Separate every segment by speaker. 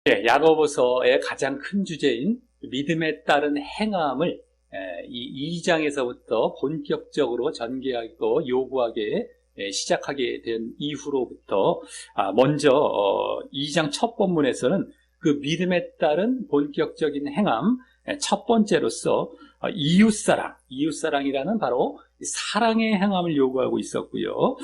Speaker 1: 예, 야고보서의 가장 큰 주제인 믿음에 따른 행함을 이 2장에서부터 본격적으로 전개하고 요구하게 시작하게 된 이후로부터 먼저 2장 첫 본문에서는 그 믿음에 따른 본격적인 행함 첫 번째로서 이웃사랑이라는 바로 사랑의 행함을 요구하고 있었고요.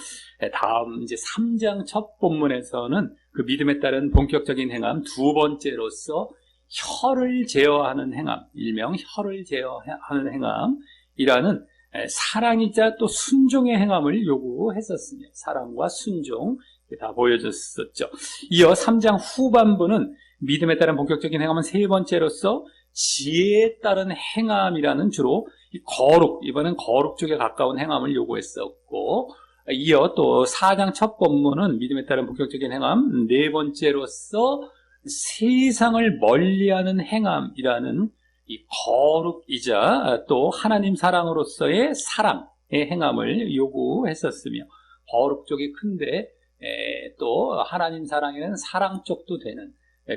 Speaker 1: 다음 이제 3장 첫 본문에서는 그 믿음에 따른 본격적인 행함 두 번째로서 혀를 제어하는 행함, 일명 혀를 제어하는 행함이라는 사랑이자 또 순종의 행함을 요구했었으며 사랑과 순종 다 보여줬었죠. 이어 3장 후반부는 믿음에 따른 본격적인 행함은 세 번째로서 지혜에 따른 행함이라는 주로 이번엔 거룩 쪽에 가까운 행함을 요구했었고, 이어 또 4장 첫 본문은 믿음에 따른 본격적인 행함 네 번째로서 세상을 멀리하는 행함이라는 이 거룩이자 또 하나님 사랑으로서의 사랑의 행함을 요구했었으며, 거룩 쪽이 큰데 또 하나님 사랑에는 사랑 쪽도 되는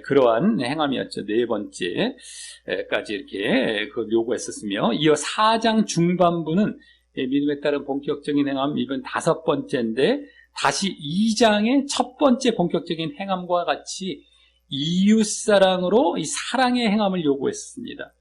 Speaker 1: 그러한 행함이었죠. 네 번째까지 이렇게 요구했었으며, 이어 4장 중반부는 믿음에 따른 본격적인 행함, 이번 다섯 번째인데, 다시 2장의 첫 번째 본격적인 행함과 같이 이웃사랑으로 이 사랑의 행함을 요구했습니다.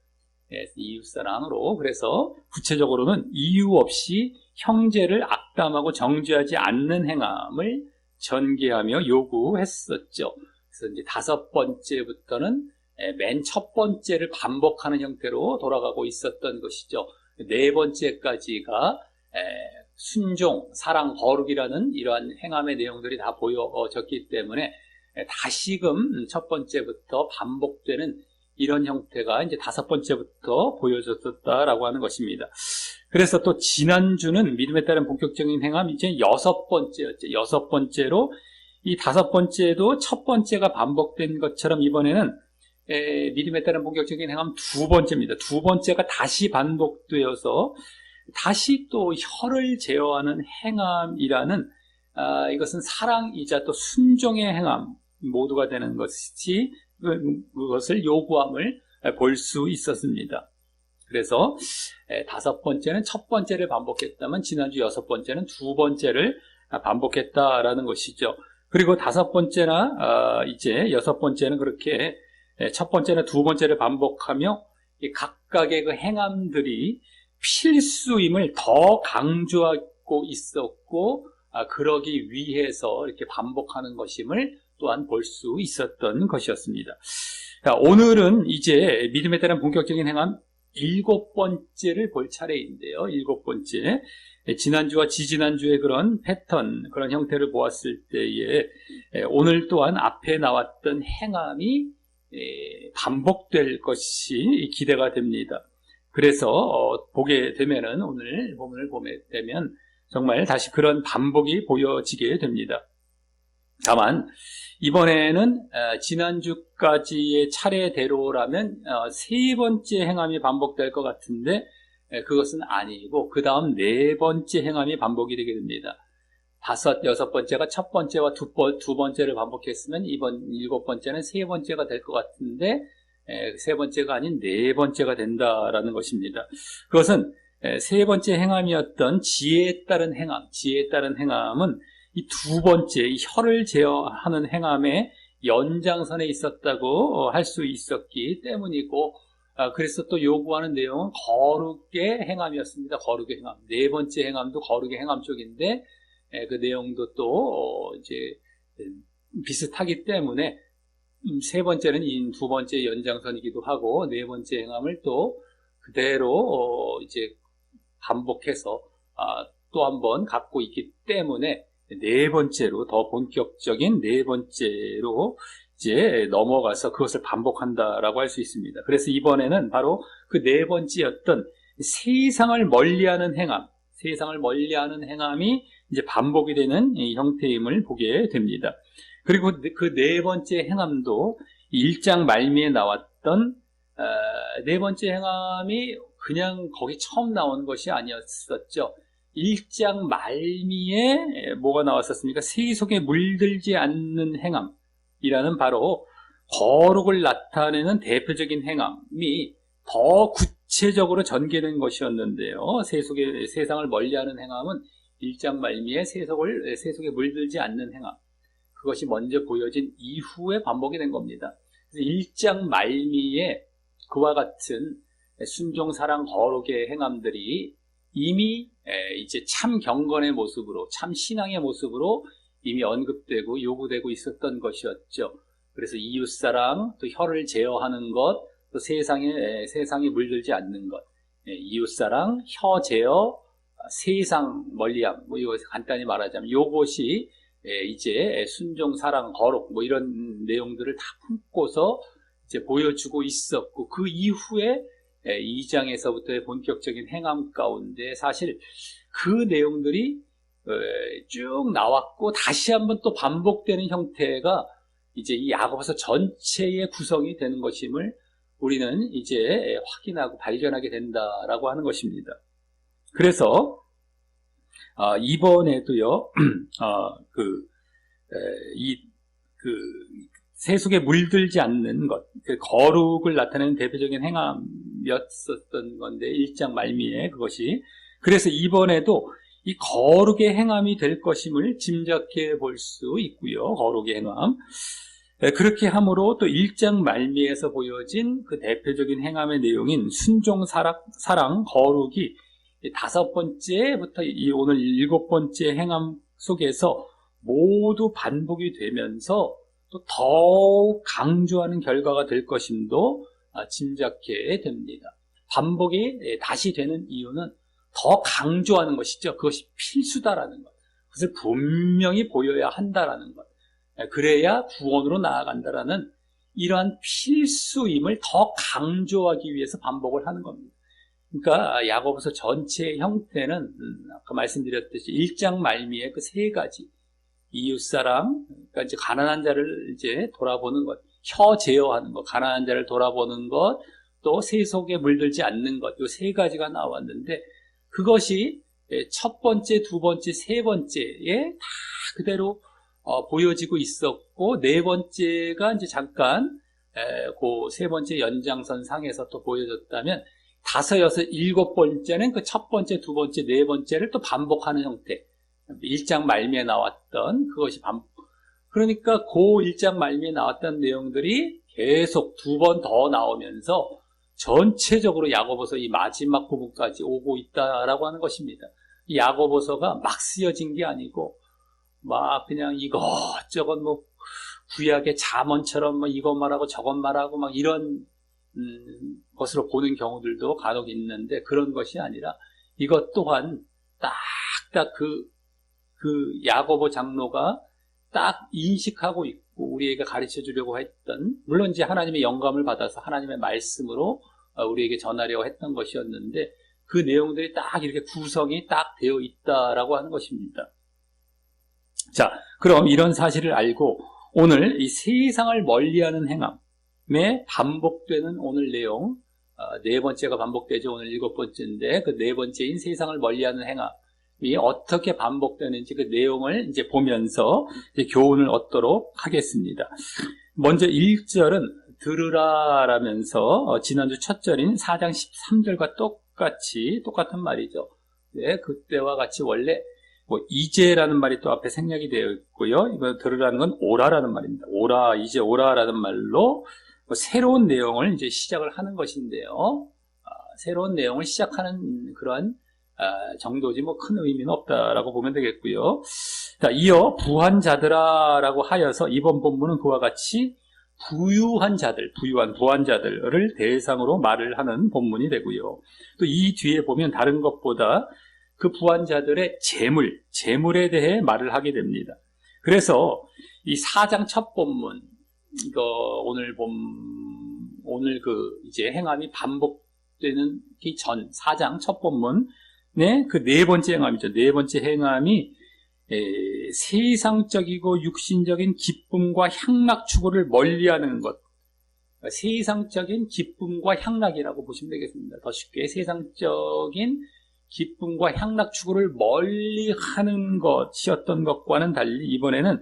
Speaker 1: 이웃사랑으로. 그래서 구체적으로는 이유 없이 형제를 악담하고 정죄하지 않는 행함을 전개하며 요구했었죠. 그래서 이제 다섯 번째부터는 맨 첫 번째를 반복하는 형태로 돌아가고 있었던 것이죠. 네 번째까지가 순종, 사랑, 거룩이라는 이러한 행함의 내용들이 다 보여졌기 때문에 다시금 첫 번째부터 반복되는 이런 형태가 이제 다섯 번째부터 보여졌다라고 하는 것입니다. 그래서 또 지난주는 믿음에 따른 본격적인 행함 이제 여섯 번째였죠. 여섯 번째로 이 다섯 번째도 첫 번째가 반복된 것처럼 이번에는 믿음에 따른 본격적인 행함 두 번째입니다. 두 번째가 다시 반복되어서 다시 또 혀를 제어하는 행함이라는 이것은 사랑이자 또 순종의 행함 모두가 되는 것이 그것을 요구함을 볼 수 있었습니다. 그래서 다섯 번째는 첫 번째를 반복했다면 지난주 여섯 번째는 두 번째를 반복했다라는 것이죠. 그리고 다섯 번째나 이제 여섯 번째는 그렇게 첫 번째나 두 번째를 반복하며 각각의 그 행함들이 필수임을 더 강조하고 있었고, 그러기 위해서 이렇게 반복하는 것임을 또한 볼 수 있었던 것이었습니다. 자, 오늘은 이제 믿음에 따른 본격적인 행함 일곱 번째를 볼 차례인데요. 일곱 번째. 지난주와 지지난주의 그런 패턴, 그런 형태를 보았을 때에 오늘 또한 앞에 나왔던 행함이 반복될 것이 기대가 됩니다. 그래서 보게 되면은 오늘 본문을 보게 되면 정말 다시 그런 반복이 보여지게 됩니다. 다만 이번에는 지난주까지의 차례대로라면 세 번째 행함이 반복될 것 같은데 그것은 아니고 그 다음 네 번째 행함이 반복이 되게 됩니다. 다섯, 여섯 번째가 첫 번째와 두 번째를 반복했으면 이번 일곱 번째는 세 번째가 될 것 같은데 세 번째가 아닌 네 번째가 된다라는 것입니다. 그것은 세 번째 행함이었던 지혜에 따른 행함은 이 두 번째, 이 혀를 제어하는 행함의 연장선에 있었다고 할 수 있었기 때문이고, 그래서 또 요구하는 내용은 거룩의 행함이었습니다. 거룩의 행함. 네 번째 행함도 거룩의 행함 쪽인데, 그 내용도 또 이제 비슷하기 때문에 세 번째는 이 두 번째 연장선이기도 하고, 네 번째 행함을 또 그대로 이제 반복해서 또 한 번 갖고 있기 때문에 네 번째로 더 본격적인 네 번째로 이제 넘어가서 그것을 반복한다라고 할 수 있습니다. 그래서 이번에는 바로 그 네 번째였던 세상을 멀리하는 행함이 이제 반복이 되는 이 형태임을 보게 됩니다. 그리고 그 네 번째 행함도 1장 말미에 나왔던 네 번째 행함이 그냥 거기 처음 나온 것이 아니었었죠. 1장 말미에 뭐가 나왔었습니까? 세속에 물들지 않는 행함이라는 바로 거룩을 나타내는 대표적인 행함이 더 구체적으로 전개된 것이었는데요. 세상을 멀리하는 행함은 1장 말미에 세속에 물들지 않는 행함, 그것이 먼저 보여진 이후에 반복이 된 겁니다. 그래서 1장 말미에 그와 같은 순종, 사랑, 거룩의 행함들이 이미 이제 참 경건의 모습으로, 참 신앙의 모습으로 이미 언급되고 요구되고 있었던 것이었죠. 그래서 이웃사랑, 또 혀를 제어하는 것, 또 세상에 물들지 않는 것, 이웃사랑, 혀 제어, 세상 멀리함, 뭐 이거 간단히 말하자면 요것이 이제 순종, 사랑, 거룩 뭐 이런 내용들을 다 품고서 이제 보여주고 있었고, 그 이후에 2장에서부터의 본격적인 행함 가운데 사실 그 내용들이 쭉 나왔고 다시 한번 또 반복되는 형태가 이제 이 야고보서 전체의 구성이 되는 것임을 우리는 이제 확인하고 발견하게 된다라고 하는 것입니다. 그래서 이번에도요, 세속에 물들지 않는 것, 그 거룩을 나타내는 대표적인 행함이었었던 건데 1장 말미에 그것이, 그래서 이번에도 이 거룩의 행함이 될 것임을 짐작해 볼 수 있고요. 거룩의 행함. 그렇게 함으로 또 1장 말미에서 보여진 그 대표적인 행함의 내용인 순종, 사랑, 거룩이 5번째부터 오늘 7번째 행함 속에서 모두 반복이 되면서 또 더욱 강조하는 결과가 될 것임도 짐작해 됩니다. 반복이 다시 되는 이유는 더 강조하는 것이죠. 그것이 필수다라는 것. 그것을 분명히 보여야 한다라는 것. 그래야 구원으로 나아간다라는 이러한 필수임을 더 강조하기 위해서 반복을 하는 겁니다. 그러니까 야고보서 전체의 형태는 아까 말씀드렸듯이 1장 말미에 그 3가지 이웃사랑, 그러니까 이제 가난한 자를 이제 돌아보는 것, 혀 제어하는 것, 가난한 자를 돌아보는 것, 또 세속에 물들지 않는 것, 이 3가지가 나왔는데 그것이 첫 번째, 두 번째, 세 번째에 다 그대로 보여지고 있었고, 4번째가 이제 잠깐 그 3번째 연장선 상에서 또 보여졌다면 5, 6, 7번째는 그 첫 번째, 두 번째, 4번째를 또 반복하는 형태. 1장 말미에 나왔던 그것이 그러니까 그 1장 말미에 나왔던 내용들이 계속 2번 더 나오면서 전체적으로 야고보서 이 마지막 부분까지 오고 있다라고 하는 것입니다. 이 야고보서가 막 쓰여진 게 아니고 막 그냥 이것저것 뭐 구약의 잠언처럼 뭐 이것 말하고 저것 말하고 막 이런 것으로 보는 경우들도 간혹 있는데, 그런 것이 아니라 이것 또한 딱딱 그 야고보 장로가 딱 인식하고 있고 우리에게 가르쳐 주려고 했던, 물론 이제 하나님의 영감을 받아서 하나님의 말씀으로 우리에게 전하려고 했던 것이었는데, 그 내용들이 딱 이렇게 구성이 딱 되어 있다라고 하는 것입니다. 자, 그럼 이런 사실을 알고 오늘 이 세상을 멀리하는 행함에 반복되는 오늘 내용, 4번째가 반복되죠. 오늘 7번째인데 그 4번째인 세상을 멀리하는 행함이 어떻게 반복되는지 그 내용을 이제 보면서 이제 교훈을 얻도록 하겠습니다. 먼저 1절은 들으라 라면서 지난주 첫 절인 4장 13절과 똑같은 말이죠. 네, 그때와 같이 원래 이제라는 말이 또 앞에 생략이 되어 있고요. 이거 들으라는 건 오라라는 말입니다. 오라, 이제 오라라는 말로 새로운 내용을 이제 시작을 하는 것인데요. 새로운 내용을 시작하는 그런 정도지 뭐 큰 의미는 없다라고 보면 되겠고요. 자, 이어 부한 자들아라고 하여서 이번 본문은 그와 같이 부한 자들을 대상으로 말을 하는 본문이 되고요. 또 이 뒤에 보면 다른 것보다 그 부한 자들의 재물에 대해 말을 하게 됩니다. 그래서 이 4장 첫 본문, 이거 오늘 그 이제 행함이 반복되는 기 전 4장 첫 본문의 그 4번째 행함이죠. 4번째 행함이 세상적이고 육신적인 기쁨과 향락 추구를 멀리하는 것. 세상적인 기쁨과 향락이라고 보시면 되겠습니다. 더 쉽게 세상적인 기쁨과 향락 추구를 멀리하는 것이었던 것과는 달리 이번에는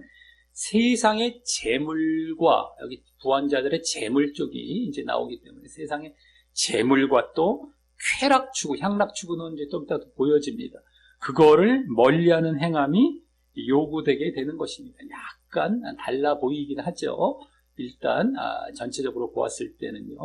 Speaker 1: 세상의 재물과 여기 부한자들의 재물 쪽이 이제 나오기 때문에 세상의 재물과 또 쾌락추구, 향락추구는 이제 좀 이따 보여집니다. 그거를 멀리하는 행함이 요구되게 되는 것입니다. 약간 달라 보이긴 하죠. 일단 전체적으로 보았을 때는요.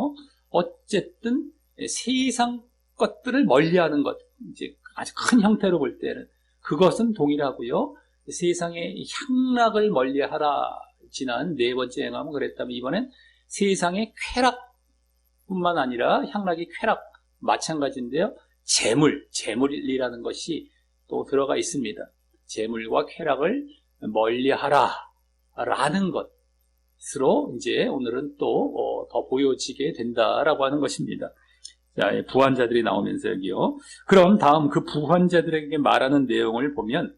Speaker 1: 어쨌든 세상 것들을 멀리하는 것, 이제 아주 큰 형태로 볼 때는 그것은 동일하고요. 세상의 향락을 멀리하라. 지난 네 번째 행함은 그랬다면 이번엔 세상의 쾌락뿐만 아니라 향락이 쾌락 마찬가지인데요. 재물이라는 것이 또 들어가 있습니다. 재물과 쾌락을 멀리하라 라는 것으로 이제 오늘은 또 더 보여지게 된다라고 하는 것입니다. 자, 부한자들이 나오면서 여기요. 그럼 다음 그 부한자들에게 말하는 내용을 보면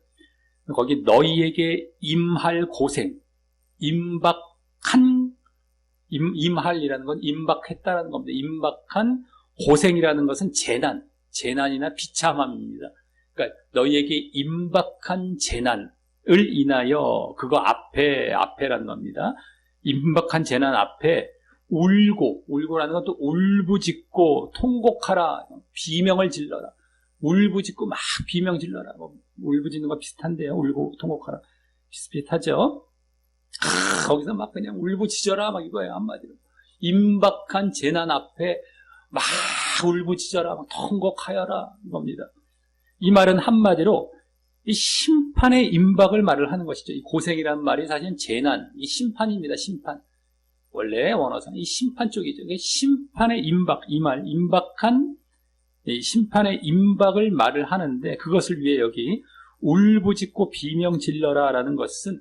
Speaker 1: 거기 너희에게 임할 고생, 임할이라는 건 임박했다라는 겁니다. 임박한 고생이라는 것은 재난이나 비참함입니다. 그러니까 너희에게 임박한 재난을 인하여 그거 앞에라는 겁니다. 임박한 재난 앞에 울고라는 건 또 울부짖고 통곡하라, 비명을 질러라. 울부짖고 막 비명 질러라. 울부짖는 거 비슷한데요. 울고 통곡하라. 비슷하죠? 거기서 막 그냥 울부짖어라 막 이거예요. 한마디로. 임박한 재난 앞에 막 울부짖어라, 막 통곡하여라 이겁니다. 이 말은 한마디로 이 심판의 임박을 말을 하는 것이죠. 이 고생이라는 말이 사실은 재난, 이 심판입니다. 심판. 원래 원어상 이 심판 쪽이죠. 심판의 임박, 이 말, 임박한 심판의 임박을 말을 하는데 그것을 위해 여기 울부짖고 비명 질러라라는 것은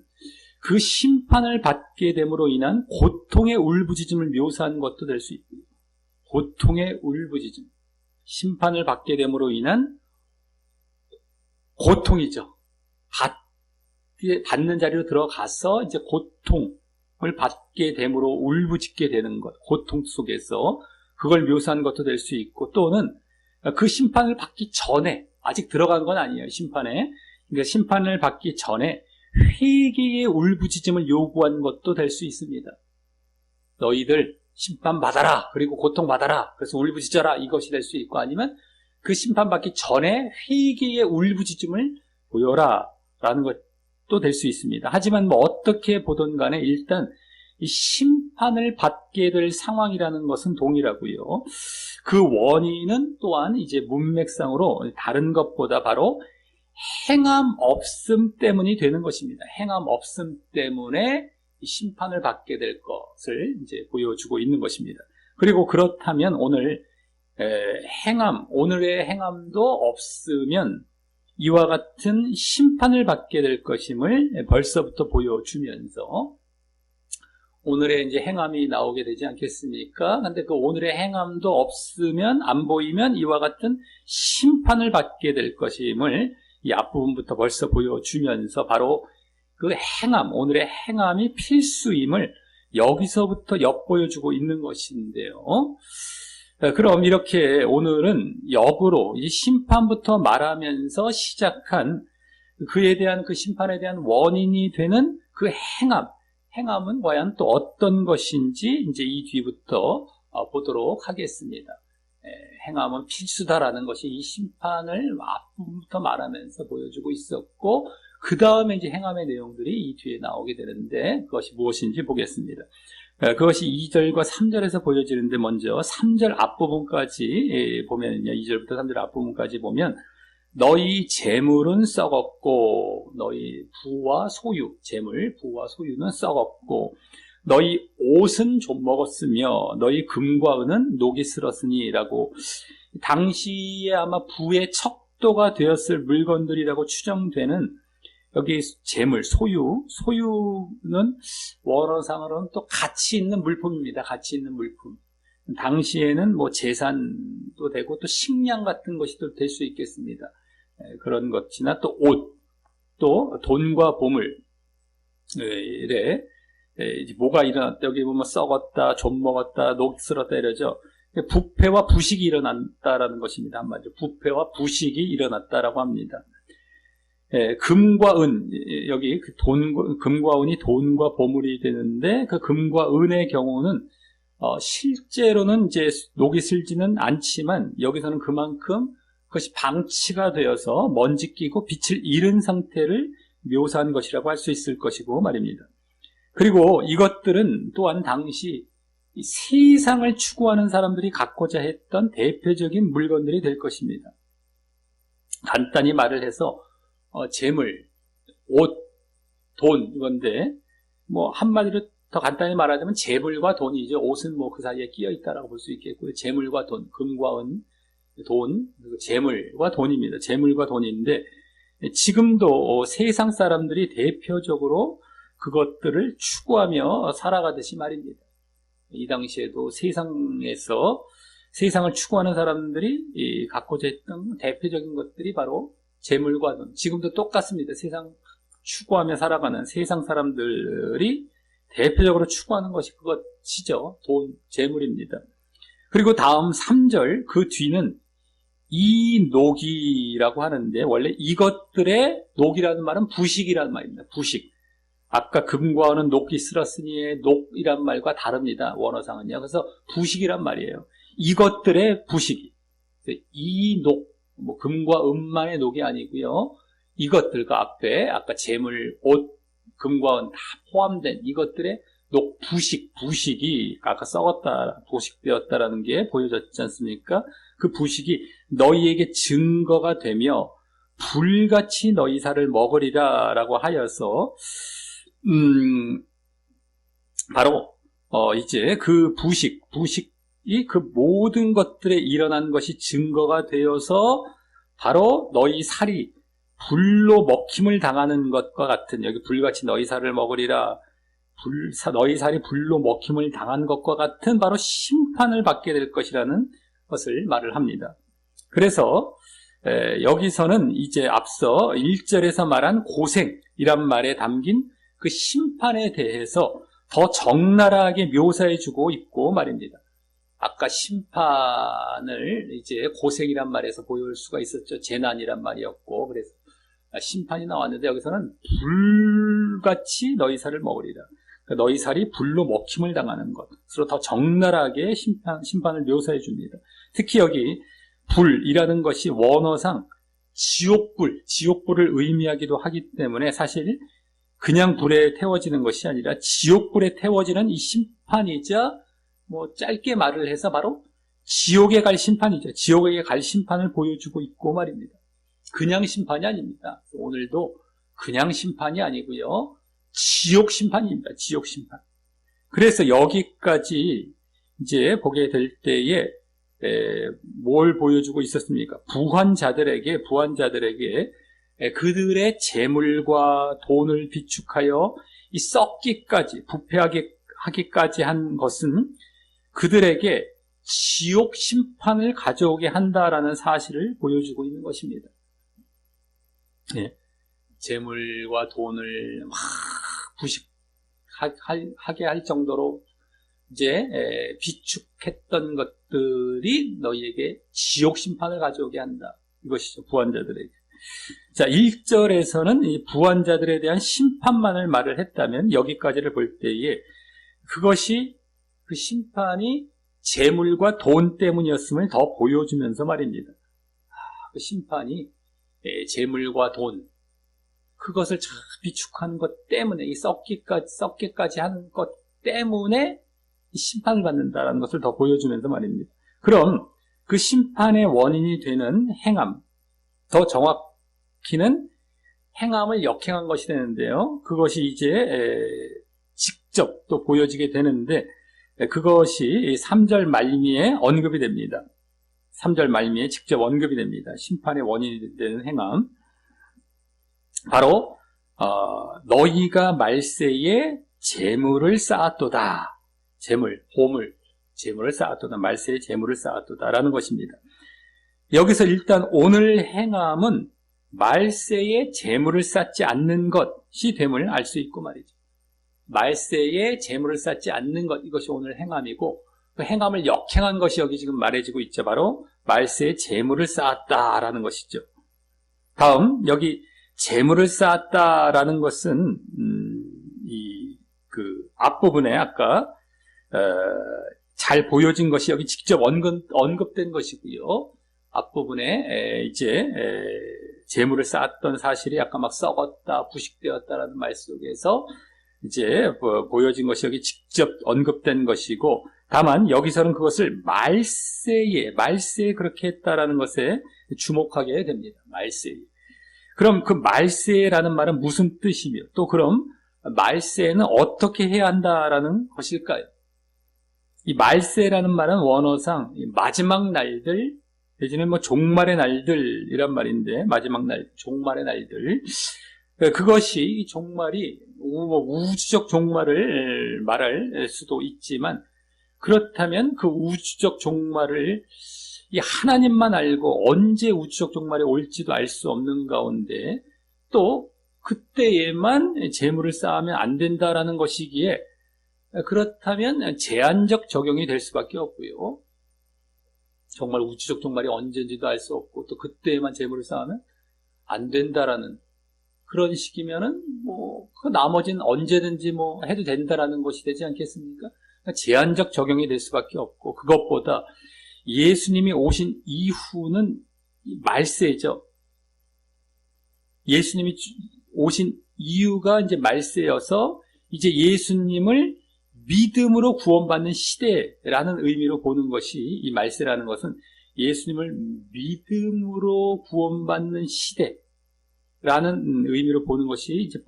Speaker 1: 그 심판을 받게 됨으로 인한 고통의 울부짖음을 묘사한 것도 될 수 있고요. 고통의 울부짖음, 심판을 받게 됨으로 인한 고통이죠. 받는 자리로 들어가서 이제 고통을 받게 됨으로 울부짖게 되는 것, 고통 속에서 그걸 묘사한 것도 될 수 있고 또는 그 심판을 받기 전에 아직 들어간 건 아니에요. 심판에. 그러니까 심판을 받기 전에 회개의 울부짖음을 요구한 것도 될 수 있습니다. 너희들 심판받아라. 그리고 고통받아라. 그래서 울부짖어라. 이것이 될 수 있고 아니면 그 심판받기 전에 회개의 울부짖음을 보여라. 라는 것도 될 수 있습니다. 하지만 뭐 어떻게 보든 간에 일단 이 심판을 받게 될 상황이라는 것은 동일하고요. 그 원인은 또한 이제 문맥상으로 다른 것보다 바로 행함 없음 때문이 되는 것입니다. 행함 없음 때문에 심판을 받게 될 것을 이제 보여주고 있는 것입니다. 그리고 그렇다면 오늘 오늘의 행함도 없으면 이와 같은 심판을 받게 될 것임을 벌써부터 보여주면서 오늘의 이제 행함이 나오게 되지 않겠습니까? 근데 그 오늘의 행함도 없으면 안 보이면 이와 같은 심판을 받게 될 것임을 이 앞부분부터 벌써 보여주면서 바로 그 행함, 오늘의 행함이 필수임을 여기서부터 엿보여주고 있는 것인데요. 그럼 이렇게 오늘은 역으로 이 심판부터 말하면서 시작한 그에 대한 그 심판에 대한 원인이 되는 그 행함은 과연 또 어떤 것인지 이제 이 뒤부터 보도록 하겠습니다. 행함은 필수다라는 것이 이 심판을 앞부분부터 말하면서 보여주고 있었고 그 다음에 이제 행함의 내용들이 이 뒤에 나오게 되는데 그것이 무엇인지 보겠습니다. 그것이 2절과 3절에서 보여지는데 먼저 3절 앞부분까지 보면요. 2절부터 3절 앞부분까지 보면 너희 재물은 썩었고 너희 부와 소유, 재물, 부와 소유는 썩었고 너희 옷은 좀 먹었으며 너희 금과 은은 녹이 슬었으니 라고 당시에 아마 부의 척도가 되었을 물건들이라고 추정되는 여기 재물, 소유는 원어상으로는 또 가치 있는 물품입니다. 가치 있는 물품. 당시에는 뭐 재산도 되고 또 식량 같은 것이 또 될 수 있겠습니다. 그런 것이나 또 옷, 또 돈과 보물, 뭐가 일어났다. 여기 보면 썩었다, 좀 먹었다, 녹슬었다 이러죠. 부패와 부식이 일어났다라는 것입니다. 한마디로 부패와 부식이 일어났다라고 합니다. 금과 은, 여기 그 금과 은이 돈과 보물이 되는데, 그 금과 은의 경우는 실제로는 이제 녹이 슬지는 않지만 여기서는 그만큼 그것이 방치가 되어서 먼지 끼고 빛을 잃은 상태를 묘사한 것이라고 할 수 있을 것이고 말입니다. 그리고 이것들은 또한 당시 이 세상을 추구하는 사람들이 갖고자 했던 대표적인 물건들이 될 것입니다. 간단히 말을 해서 재물, 옷, 돈 이건데 뭐 한마디로 더 간단히 말하자면 재물과 돈이죠. 옷은 뭐 그 사이에 끼어 있다라고 볼 수 있겠고요. 재물과 돈, 금과 은, 돈, 그리고 재물과 돈입니다. 재물과 돈인데 지금도 세상 사람들이 대표적으로 그것들을 추구하며 살아가듯이 말입니다. 이 당시에도 세상에서 세상을 추구하는 사람들이 갖고자 했던 대표적인 것들이 바로 재물과 돈. 지금도 똑같습니다. 세상 추구하며 살아가는 세상 사람들이 대표적으로 추구하는 것이 그것이죠. 돈, 재물입니다. 그리고 다음 3절 그 뒤는 이녹이라고 하는데 원래 이것들의 녹이라는 말은 부식이라는 말입니다. 부식. 아까 금과 은은 녹이 쓸었으니의 녹이란 말과 다릅니다. 원어상은요. 그래서 부식이란 말이에요. 이것들의 부식이. 이 녹, 뭐 금과 은만의 녹이 아니고요. 이것들과 앞에 아까 재물, 옷, 금과 은 다 포함된 이것들의 녹, 부식이 아까 썩었다, 부식되었다라는 게 보여졌지 않습니까? 그 부식이 너희에게 증거가 되며 불같이 너희 살을 먹으리라 라고 하여서 바로 이제 그 부식이 그 모든 것들에 일어난 것이 증거가 되어서 바로 너희 살이 불로 먹힘을 당하는 것과 같은, 여기 불같이 너희 살을 먹으리라, 너희 살이 불로 먹힘을 당한 것과 같은 바로 심판을 받게 될 것이라는 것을 말을 합니다. 그래서 여기서는 이제 앞서 1절에서 말한 고생이란 말에 담긴 그 심판에 대해서 더 적나라하게 묘사해주고 있고 말입니다. 아까 심판을 이제 고생이란 말에서 보여줄 수가 있었죠. 재난이란 말이었고, 그래서 심판이 나왔는데 여기서는 불같이 너희 살을 먹으리라. 그러니까 너희 살이 불로 먹힘을 당하는 것으로 더 적나라하게 심판을 묘사해 줍니다. 특히 여기 불이라는 것이 원어상 지옥불을 의미하기도 하기 때문에 사실 그냥 불에 태워지는 것이 아니라 지옥불에 태워지는 이 심판이자 뭐 짧게 말을 해서 바로 지옥에 갈 심판이죠. 지옥에 갈 심판을 보여주고 있고 말입니다. 그냥 심판이 아닙니다. 오늘도 그냥 심판이 아니고요. 지옥 심판입니다. 지옥 심판. 그래서 여기까지 이제 보게 될 때에 뭘 보여주고 있었습니까? 부한자들에게 그들의 재물과 돈을 비축하여 이 썩기까지 부패하기까지 한 것은 그들에게 지옥 심판을 가져오게 한다라는 사실을 보여주고 있는 것입니다. 네. 재물과 돈을 막 부식하게 할 정도로 이제 비축했던 것들이 너희에게 지옥 심판을 가져오게 한다. 이것이죠. 부한자들에게. 자, 1절에서는 이 부한자들에 대한 심판만을 말을 했다면 여기까지를 볼 때에 그것이 그 심판이 재물과 돈 때문이었음을 더 보여주면서 말입니다. 그 심판이 재물과 돈, 그것을 잘 비축하는 것 때문에, 이 썩기까지 하는 것 때문에 심판을 받는다는 것을 더 보여주면서 말입니다. 그럼 그 심판의 원인이 되는 행함, 더 정확히는 행함을 역행한 것이 되는데요. 그것이 이제 직접 또 보여지게 되는데 그것이 3절 말미에 언급이 됩니다. 3절 말미에 직접 언급이 됩니다. 심판의 원인이 되는 행함. 바로 너희가 말세에 재물을 쌓았도다. 재물을 쌓았도다. 말세에 재물을 쌓았도다라는 것입니다. 여기서 일단 오늘 행함은 말세에 재물을 쌓지 않는 것이 됨을 알 수 있고 말이죠. 말세에 재물을 쌓지 않는 것, 이것이 오늘 행함이고 그 행함을 역행한 것이 여기 지금 말해지고 있죠. 바로 말세에 재물을 쌓았다라는 것이죠. 다음 여기 재물을 쌓았다라는 것은 그 앞부분에 아까 잘 보여진 것이 여기 직접 언급된 것이고요. 앞부분에 이제 재물을 쌓았던 사실이 아까 막 썩었다, 부식되었다라는 말 속에서 이제 보여진 것이 여기 직접 언급된 것이고, 다만 여기서는 그것을 말세에 그렇게 했다라는 것에 주목하게 됩니다. 말세에. 그럼 그 말세라는 말은 무슨 뜻이며, 또 그럼 말세는 어떻게 해야 한다라는 것일까요? 이 말세라는 말은 원어상 마지막 날들, 내지는 종말의 날들이란 말인데, 마지막 날, 종말의 날들. 그것이 이 종말이 우주적 종말을 말할 수도 있지만, 그렇다면 그 우주적 종말을 이 하나님만 알고 언제 우주적 종말이 올지도 알 수 없는 가운데 또 그때에만 재물을 쌓으면 안 된다라는 것이기에, 그렇다면 제한적 적용이 될 수밖에 없고요. 정말 우주적 종말이 언제인지도 알 수 없고 또 그때에만 재물을 쌓으면 안 된다라는 그런 식이면은 그 나머지는 언제든지 해도 된다라는 것이 되지 않겠습니까? 그러니까 제한적 적용이 될 수밖에 없고, 그것보다 예수님이 오신 이후는 말세죠. 예수님이 오신 이유가 이제 말세여서 이제 예수님을 믿음으로 구원받는 시대라는 의미로 보는 것이, 이 말세라는 것은 예수님을 믿음으로 구원받는 시대라는 의미로 보는 것이 이제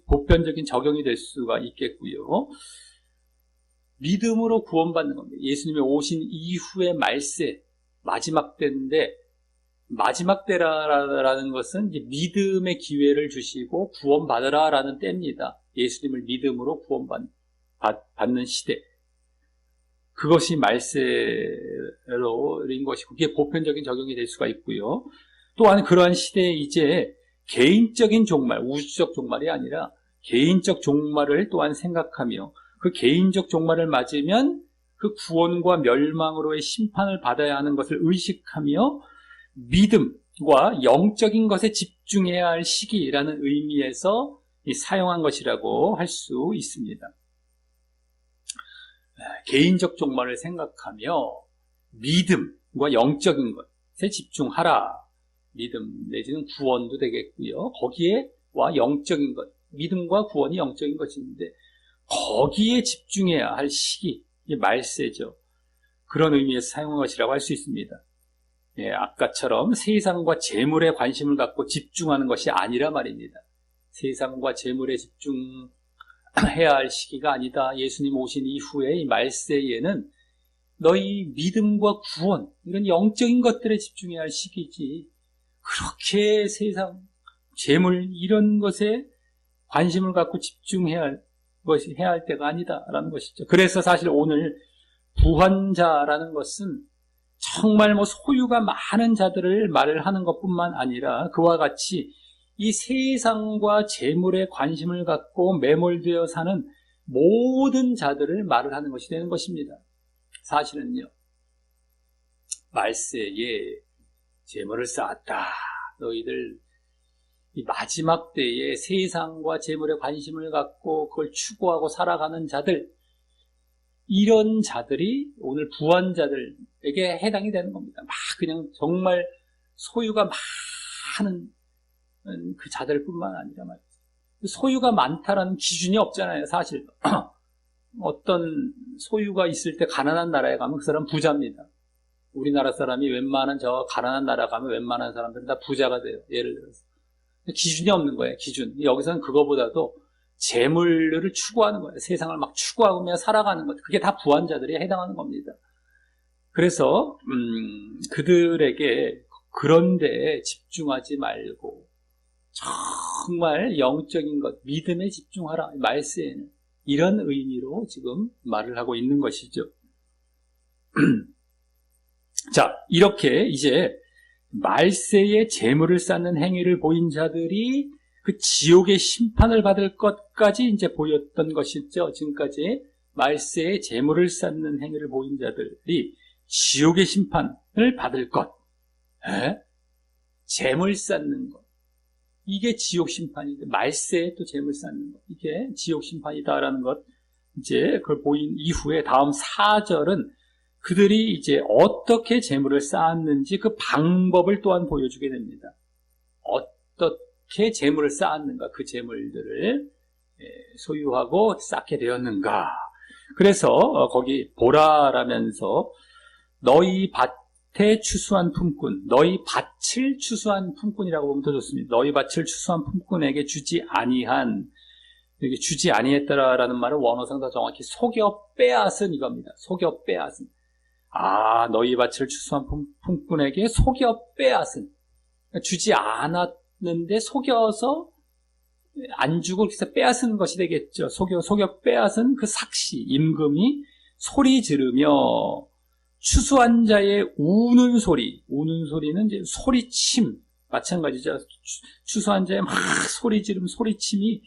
Speaker 1: 보편적인 적용이 될 수가 있겠고요. 믿음으로 구원받는 겁니다. 예수님이 오신 이후의 말세, 마지막 때인데, 마지막 때라는 것은 이제 믿음의 기회를 주시고 구원받으라라는 때입니다. 예수님을 믿음으로 구원받는 시대. 그것이 말세로인 것이고, 그게 보편적인 적용이 될 수가 있고요. 또한 그러한 시대에 이제 개인적인 종말, 우주적 종말이 아니라 개인적 종말을 또한 생각하며, 그 개인적 종말을 맞으면 그 구원과 멸망으로의 심판을 받아야 하는 것을 의식하며 믿음과 영적인 것에 집중해야 할 시기라는 의미에서 사용한 것이라고 할 수 있습니다. 개인적 종말을 생각하며 믿음과 영적인 것에 집중하라. 믿음 내지는 구원도 되겠고요. 거기에와 영적인 것, 믿음과 구원이 영적인 것인데 거기에 집중해야 할 시기, 이 말세죠. 그런 의미에서 사용한 것이라고 할 수 있습니다. 아까처럼 세상과 재물에 관심을 갖고 집중하는 것이 아니라 말입니다. 세상과 재물에 집중해야 할 시기가 아니다. 예수님 오신 이후에 이 말세에는 너희 믿음과 구원, 이런 영적인 것들에 집중해야 할 시기지, 그렇게 세상, 재물 이런 것에 관심을 갖고 집중해야 할 때가 아니다라는 것이죠. 그래서 사실 오늘 부환자라는 것은 정말 소유가 많은 자들을 말을 하는 것뿐만 아니라 그와 같이 이 세상과 재물에 관심을 갖고 매몰되어 사는 모든 자들을 말을 하는 것이 되는 것입니다. 사실은요, 말세에 재물을 쌓았다. 너희들 이 마지막 때에 세상과 재물에 관심을 갖고 그걸 추구하고 살아가는 자들, 이런 자들이 오늘 부환자들에게 해당이 되는 겁니다. 막 그냥 정말 소유가 많은 그 자들뿐만 아니라 말이죠. 소유가 많다라는 기준이 없잖아요, 사실. 어떤 소유가 있을 때 가난한 나라에 가면 그 사람은 부자입니다. 우리나라 사람이 웬만한 저 가난한 나라 가면 웬만한 사람들은 다 부자가 돼요. 예를 들어서. 기준이 없는 거예요, 기준. 여기서는 그거보다도 재물을 추구하는 거예요. 세상을 막 추구하며 살아가는 것. 그게 다 부환자들이 해당하는 겁니다. 그래서 그들에게 그런 데에 집중하지 말고 정말 영적인 것, 믿음에 집중하라. 말세에는 이런 의미로 지금 말을 하고 있는 것이죠. 자, 이렇게 이제 말세에 재물을 쌓는 행위를 보인 자들이 그 지옥의 심판을 받을 것까지 이제 보였던 것이죠. 지금까지 말세에 재물을 쌓는 행위를 보인 자들이 지옥의 심판을 받을 것, 재물 쌓는 것, 이게 지옥 심판이다. 말세에 또 재물 쌓는 것. 이게 지옥 심판이다라는 것. 이제 그걸 보인 이후에 다음 4절은 그들이 이제 어떻게 재물을 쌓았는지 그 방법을 또한 보여주게 됩니다. 어떻게 재물을 쌓았는가, 그 재물들을 소유하고 쌓게 되었는가. 그래서 거기 보라라면서 너희 밭에 추수한 품꾼, 너희 밭을 추수한 품꾼이라고 보면 더 좋습니다. 너희 밭을 추수한 품꾼에게 주지 아니한, 여기 주지 아니했다라는 말은 원어상 더 정확히 속여 빼앗은 이겁니다. 속여 빼앗은. 너희 밭을 추수한 품꾼에게 속여 빼앗은. 주지 않았는데 속여서 안 주고 그래서 빼앗은 것이 되겠죠. 속여 빼앗은 그 삭시, 임금이 소리 지르며 추수한 자의 우는 소리는 이제 소리침, 마찬가지죠. 추수한 자의 막 소리 지름, 소리침이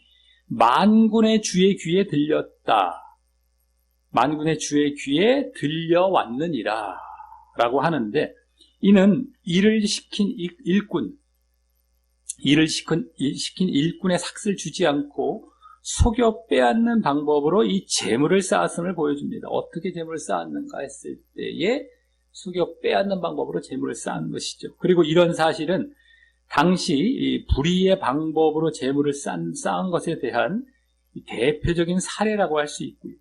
Speaker 1: 만군의 주의 귀에 들렸다. 만군의 주의 귀에 들려왔느니라 라고 하는데, 이는 일을 시킨 일꾼의 삭슬 주지 않고 속여 빼앗는 방법으로 이 재물을 쌓았음을 보여줍니다. 어떻게 재물을 쌓았는가 했을 때에 속여 빼앗는 방법으로 재물을 쌓은 것이죠. 그리고 이런 사실은 당시 이 불의의 방법으로 재물을 쌓은 것에 대한 대표적인 사례라고 할 수 있고요.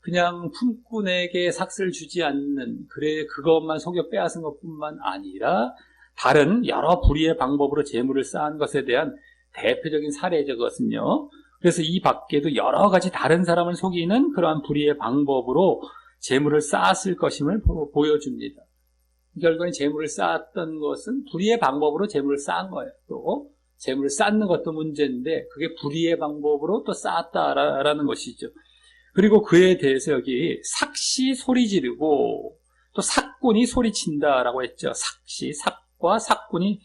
Speaker 1: 그냥 품꾼에게 삭슬 주지 않는, 그것만 속여 빼앗은 것뿐만 아니라 다른 여러 불의의 방법으로 재물을 쌓은 것에 대한 대표적인 사례죠, 그것은요. 그래서 이 밖에도 여러 가지 다른 사람을 속이는 그러한 불의의 방법으로 재물을 쌓았을 것임을 보여줍니다. 결국엔 재물을 쌓았던 것은 불의의 방법으로 재물을 쌓은 거예요. 또 재물을 쌓는 것도 문제인데 그게 불의의 방법으로 또 쌓았다라는 것이죠. 그리고 그에 대해서 여기 삭시 소리 지르고 또 삭군이 소리친다라고 했죠. 삭과 삭군이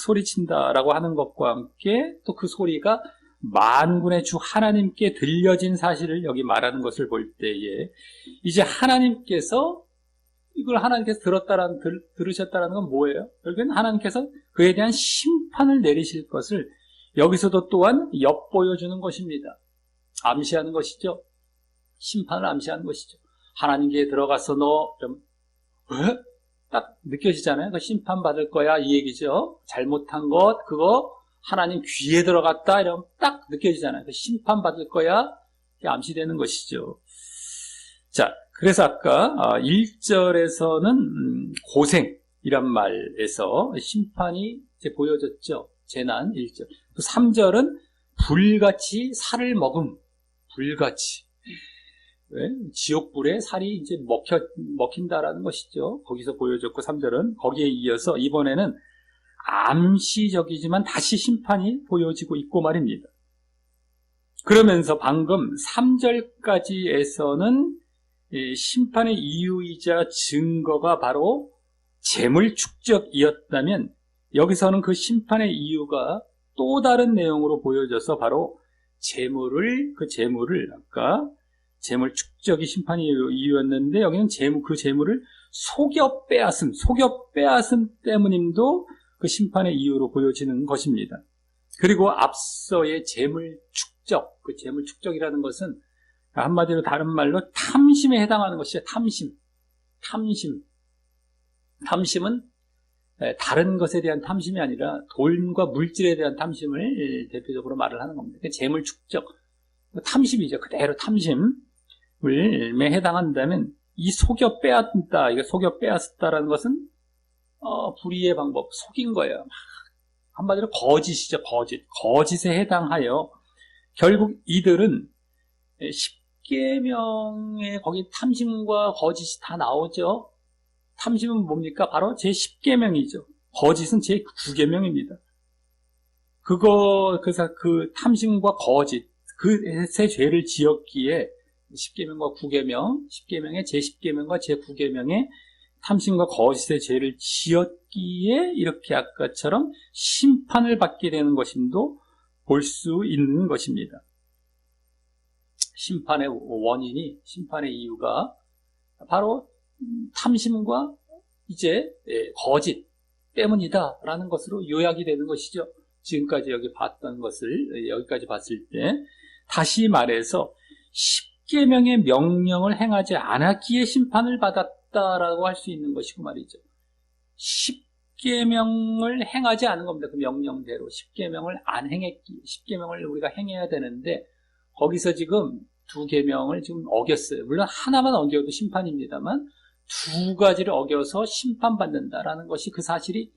Speaker 1: 소리친다라고 하는 것과 함께 또 그 소리가 만군의 주 하나님께 들려진 사실을 여기 말하는 것을 볼 때에 이제 하나님께서 이걸 하나님께서 들으셨다라는 건 뭐예요? 결국엔 하나님께서 그에 대한 심판을 내리실 것을 여기서도 또한 엿보여주는 것입니다. 암시하는 것이죠. 심판을 암시하는 것이죠. 하나님께 들어가서 너 좀 딱 느껴지잖아요. 그 심판받을 거야 이 얘기죠. 잘못한 것 그거 하나님 귀에 들어갔다 이러면 딱 느껴지잖아요. 그 심판받을 거야 이게 암시되는 것이죠. 자, 그래서 아까 1절에서는 고생이란 말에서 심판이 이제 보여졌죠. 재난 1절. 또 3절은 불같이 살을 먹음. 불같이. 왜? 지옥불에 살이 이제 먹힌다라는 것이죠. 거기서 보여졌고 3절은 거기에 이어서 이번에는 암시적이지만 다시 심판이 보여지고 있고 말입니다. 그러면서 방금 3절까지에서는 심판의 이유이자 증거가 바로 재물 축적이었다면 여기서는 그 심판의 이유가 또 다른 내용으로 보여져서 바로 그 재물을 아까 재물 축적이 심판의 이유였는데 여기는 그 재물을 속여 빼앗음 때문임도 그 심판의 이유로 보여지는 것입니다. 그리고 앞서의 재물 축적, 그 재물 축적이라는 것은 한마디로 다른 말로 탐심에 해당하는 것이죠. 탐심은 다른 것에 대한 탐심이 아니라 돈과 물질에 대한 탐심을 대표적으로 말을 하는 겁니다. 재물 축적, 탐심이죠. 그대로 탐심에 해당한다면 이 속여 빼앗다, 이거 속여 빼앗다라는 것은 불의의 방법, 속인 거예요. 한마디로 거짓이죠. 거짓에 해당하여 결국 이들은 10계명에 거기 탐심과 거짓이 다 나오죠. 탐심은 뭡니까? 바로 제 10계명이죠. 거짓은 제 9계명입니다. 그래서 그 탐심과 거짓, 그 세 죄를 지었기에 10계명과 9계명, 10계명의 제 10계명과 제 9계명의 탐심과 거짓의 죄를 지었기에 이렇게 아까처럼 심판을 받게 되는 것임도 볼 수 있는 것입니다. 심판의 원인이, 심판의 이유가 바로 탐심과 이제 거짓, 때문이다라는 것으로 요약이 되는 것이죠. 지금까지 여기까지 봤을 때, 다시 말해서 10계명의 명령을 행하지 않았기에 심판을 받았다라고 할 수 있는 것이고 말이죠. 10계명을 행하지 않은 겁니다. 그 명령대로 10계명을 안 행했기에, 10계명을 우리가 행해야 되는데 거기서 지금 2계명을 지금 어겼어요. 물론 하나만 어겨도 심판입니다만 2가지를 어겨서 심판받는다라는 것이 그 사실이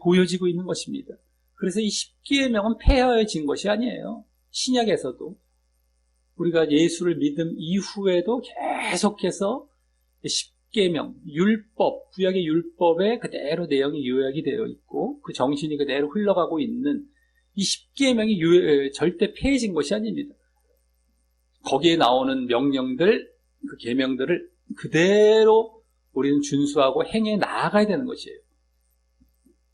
Speaker 1: 보여지고 있는 것입니다. 그래서 이 10계명은 폐허해진 것이 아니에요. 신약에서도 우리가 예수를 믿은 이후에도 계속해서 10계명, 율법, 구약의 율법에 그대로 내용이 요약이 되어 있고 그 정신이 그대로 흘러가고 있는 이 10계명이 절대 폐해진 것이 아닙니다. 거기에 나오는 명령들, 그 계명들을 그대로 우리는 준수하고 행해 나아가야 되는 것이에요.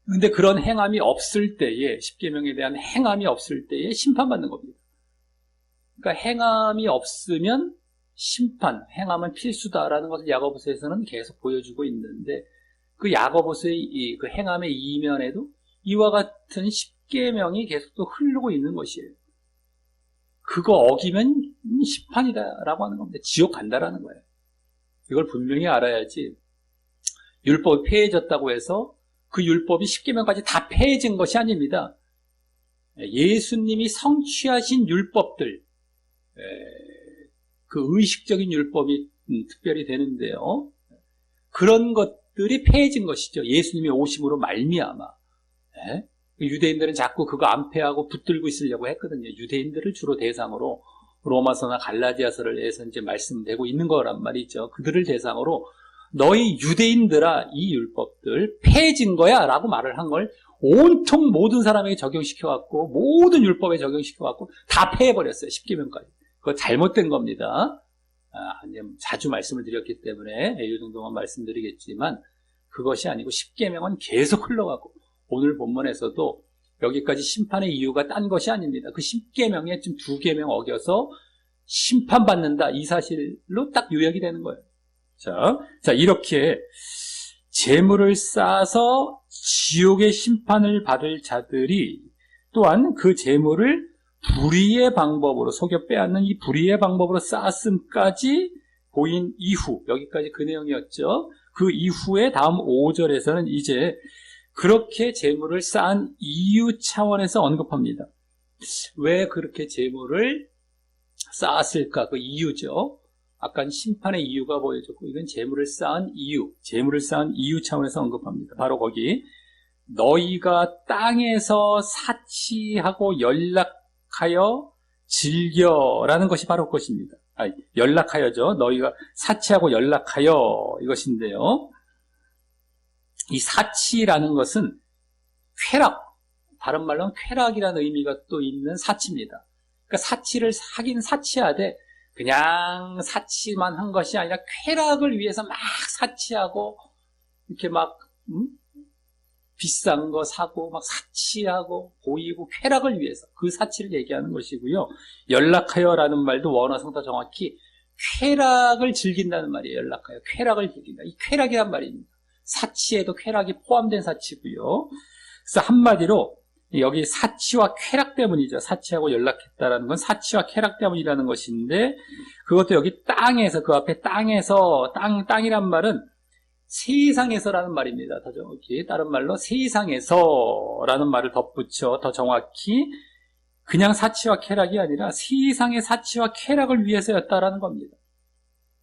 Speaker 1: 근데 그런 행함이 없을 때에, 10계명에 대한 행함이 없을 때에 심판받는 겁니다. 그러니까 행함이 없으면 심판, 행함은 필수다라는 것을 야고보서에서는 계속 보여주고 있는데 그 야고보서의 그 행함의 이면에도 이와 같은 10계명이 계속 또 흐르고 있는 것이에요. 그거 어기면 심판이다라고 하는 겁니다. 지옥 간다라는 거예요. 이걸 분명히 알아야지 율법이 폐해졌다고 해서 그 율법이 10계명까지 다 폐해진 것이 아닙니다. 예수님이 성취하신 율법들, 그 의식적인 율법이 특별히 되는데요. 그런 것들이 폐해진 것이죠. 예수님이 오심으로 말미암아. 유대인들은 자꾸 그거 안 폐하고 붙들고 있으려고 했거든요. 유대인들을 주로 대상으로 로마서나 갈라디아서를 해서 이제 말씀되고 있는 거란 말이죠. 그들을 대상으로 너희 유대인들아 이 율법들 폐해진 거야 라고 말을 한 걸 온통 모든 사람에게 적용시켜갖고 모든 율법에 적용시켜갖고 다 폐해버렸어요. 10계명까지. 그거 잘못된 겁니다. 자주 말씀을 드렸기 때문에 이 정도만 말씀드리겠지만 그것이 아니고 10계명은 계속 흘러가고 오늘 본문에서도 여기까지 심판의 이유가 딴 것이 아닙니다. 그 10계명에 지금 2계명 어겨서 심판받는다 이 사실로 딱 요약이 되는 거예요. 자 이렇게 재물을 쌓아서 지옥의 심판을 받을 자들이 또한 그 재물을 불의의 방법으로 속여 빼앗는 이 불의의 방법으로 쌓았음까지 보인 이후 여기까지 그 내용이었죠. 그 이후에 다음 5절에서는 이제 그렇게 재물을 쌓은 이유 차원에서 언급합니다. 왜 그렇게 재물을 쌓았을까? 그 이유죠. 아까 심판의 이유가 보여졌고 이건 재물을 쌓은 이유 차원에서 언급합니다. 바로 거기 너희가 땅에서 사치하고 연락하여 즐겨라는 것이 바로 그것입니다. 연락하여죠. 너희가 사치하고 연락하여 이것인데요. 이 사치라는 것은 쾌락, 다른 말로는 쾌락이라는 의미가 또 있는 사치입니다. 그러니까 사치를 하긴 사치하되 그냥 사치만 한 것이 아니라 쾌락을 위해서 막 사치하고 이렇게 막 비싼 거 사고 막 사치하고 보이고 쾌락을 위해서 그 사치를 얘기하는 것이고요. 연락하여라는 말도 원어성 더 정확히 쾌락을 즐긴다는 말이에요. 연락하여 쾌락을 즐긴다. 이 쾌락이란 말입니다. 사치에도 쾌락이 포함된 사치고요. 그래서 한마디로 여기 사치와 쾌락 때문이죠. 사치하고 연락했다라는 건 사치와 쾌락 때문이라는 것인데 그것도 여기 땅에서 그 앞에 땅에서 땅이란 말은 세상에서라는 말입니다. 더 정확히 다른 말로 세상에서라는 말을 덧붙여 더 정확히 그냥 사치와 쾌락이 아니라 세상의 사치와 쾌락을 위해서였다라는 겁니다.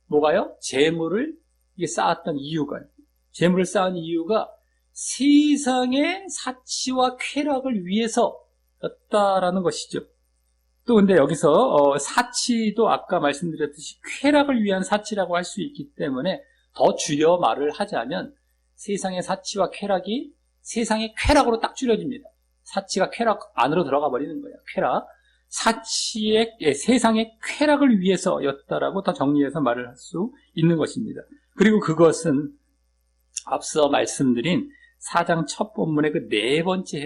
Speaker 1: 뭐가요? 재물을 이게 쌓았던 이유가요. 재물을 쌓은 이유가 세상의 사치와 쾌락을 위해서였다라는 것이죠. 또 근데 여기서 사치도 아까 말씀드렸듯이 쾌락을 위한 사치라고 할 수 있기 때문에 더 줄여 말을 하자면 세상의 사치와 쾌락이 세상의 쾌락으로 딱 줄여집니다. 사치가 쾌락 안으로 들어가 버리는 거예요. 쾌락. 사치의 세상의 쾌락을 위해서였다라고 더 정리해서 말을 할 수 있는 것입니다. 그리고 그것은 앞서 말씀드린 4장 첫 본문의 그 네 번째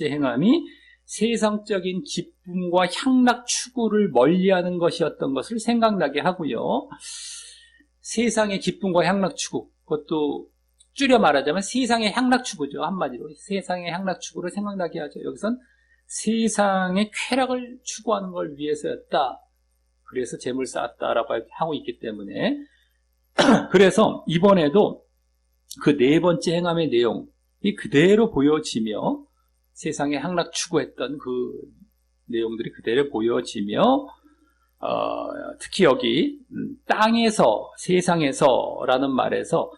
Speaker 1: 행함이 세상적인 기쁨과 향락 추구를 멀리하는 것이었던 것을 생각나게 하고요. 세상의 기쁨과 향락 추구, 그것도 줄여 말하자면 세상의 향락추구죠. 한마디로 세상의 향락추구를 생각나게 하죠. 여기선 세상의 쾌락을 추구하는 걸 위해서였다. 그래서 재물 쌓았다라고 하고 있기 때문에 그래서 이번에도 그 네 번째 행함의 내용이 그대로 보여지며 세상의 향락 추구했던 그 내용들이 그대로 보여지며 특히 여기 땅에서 세상에서라는 말에서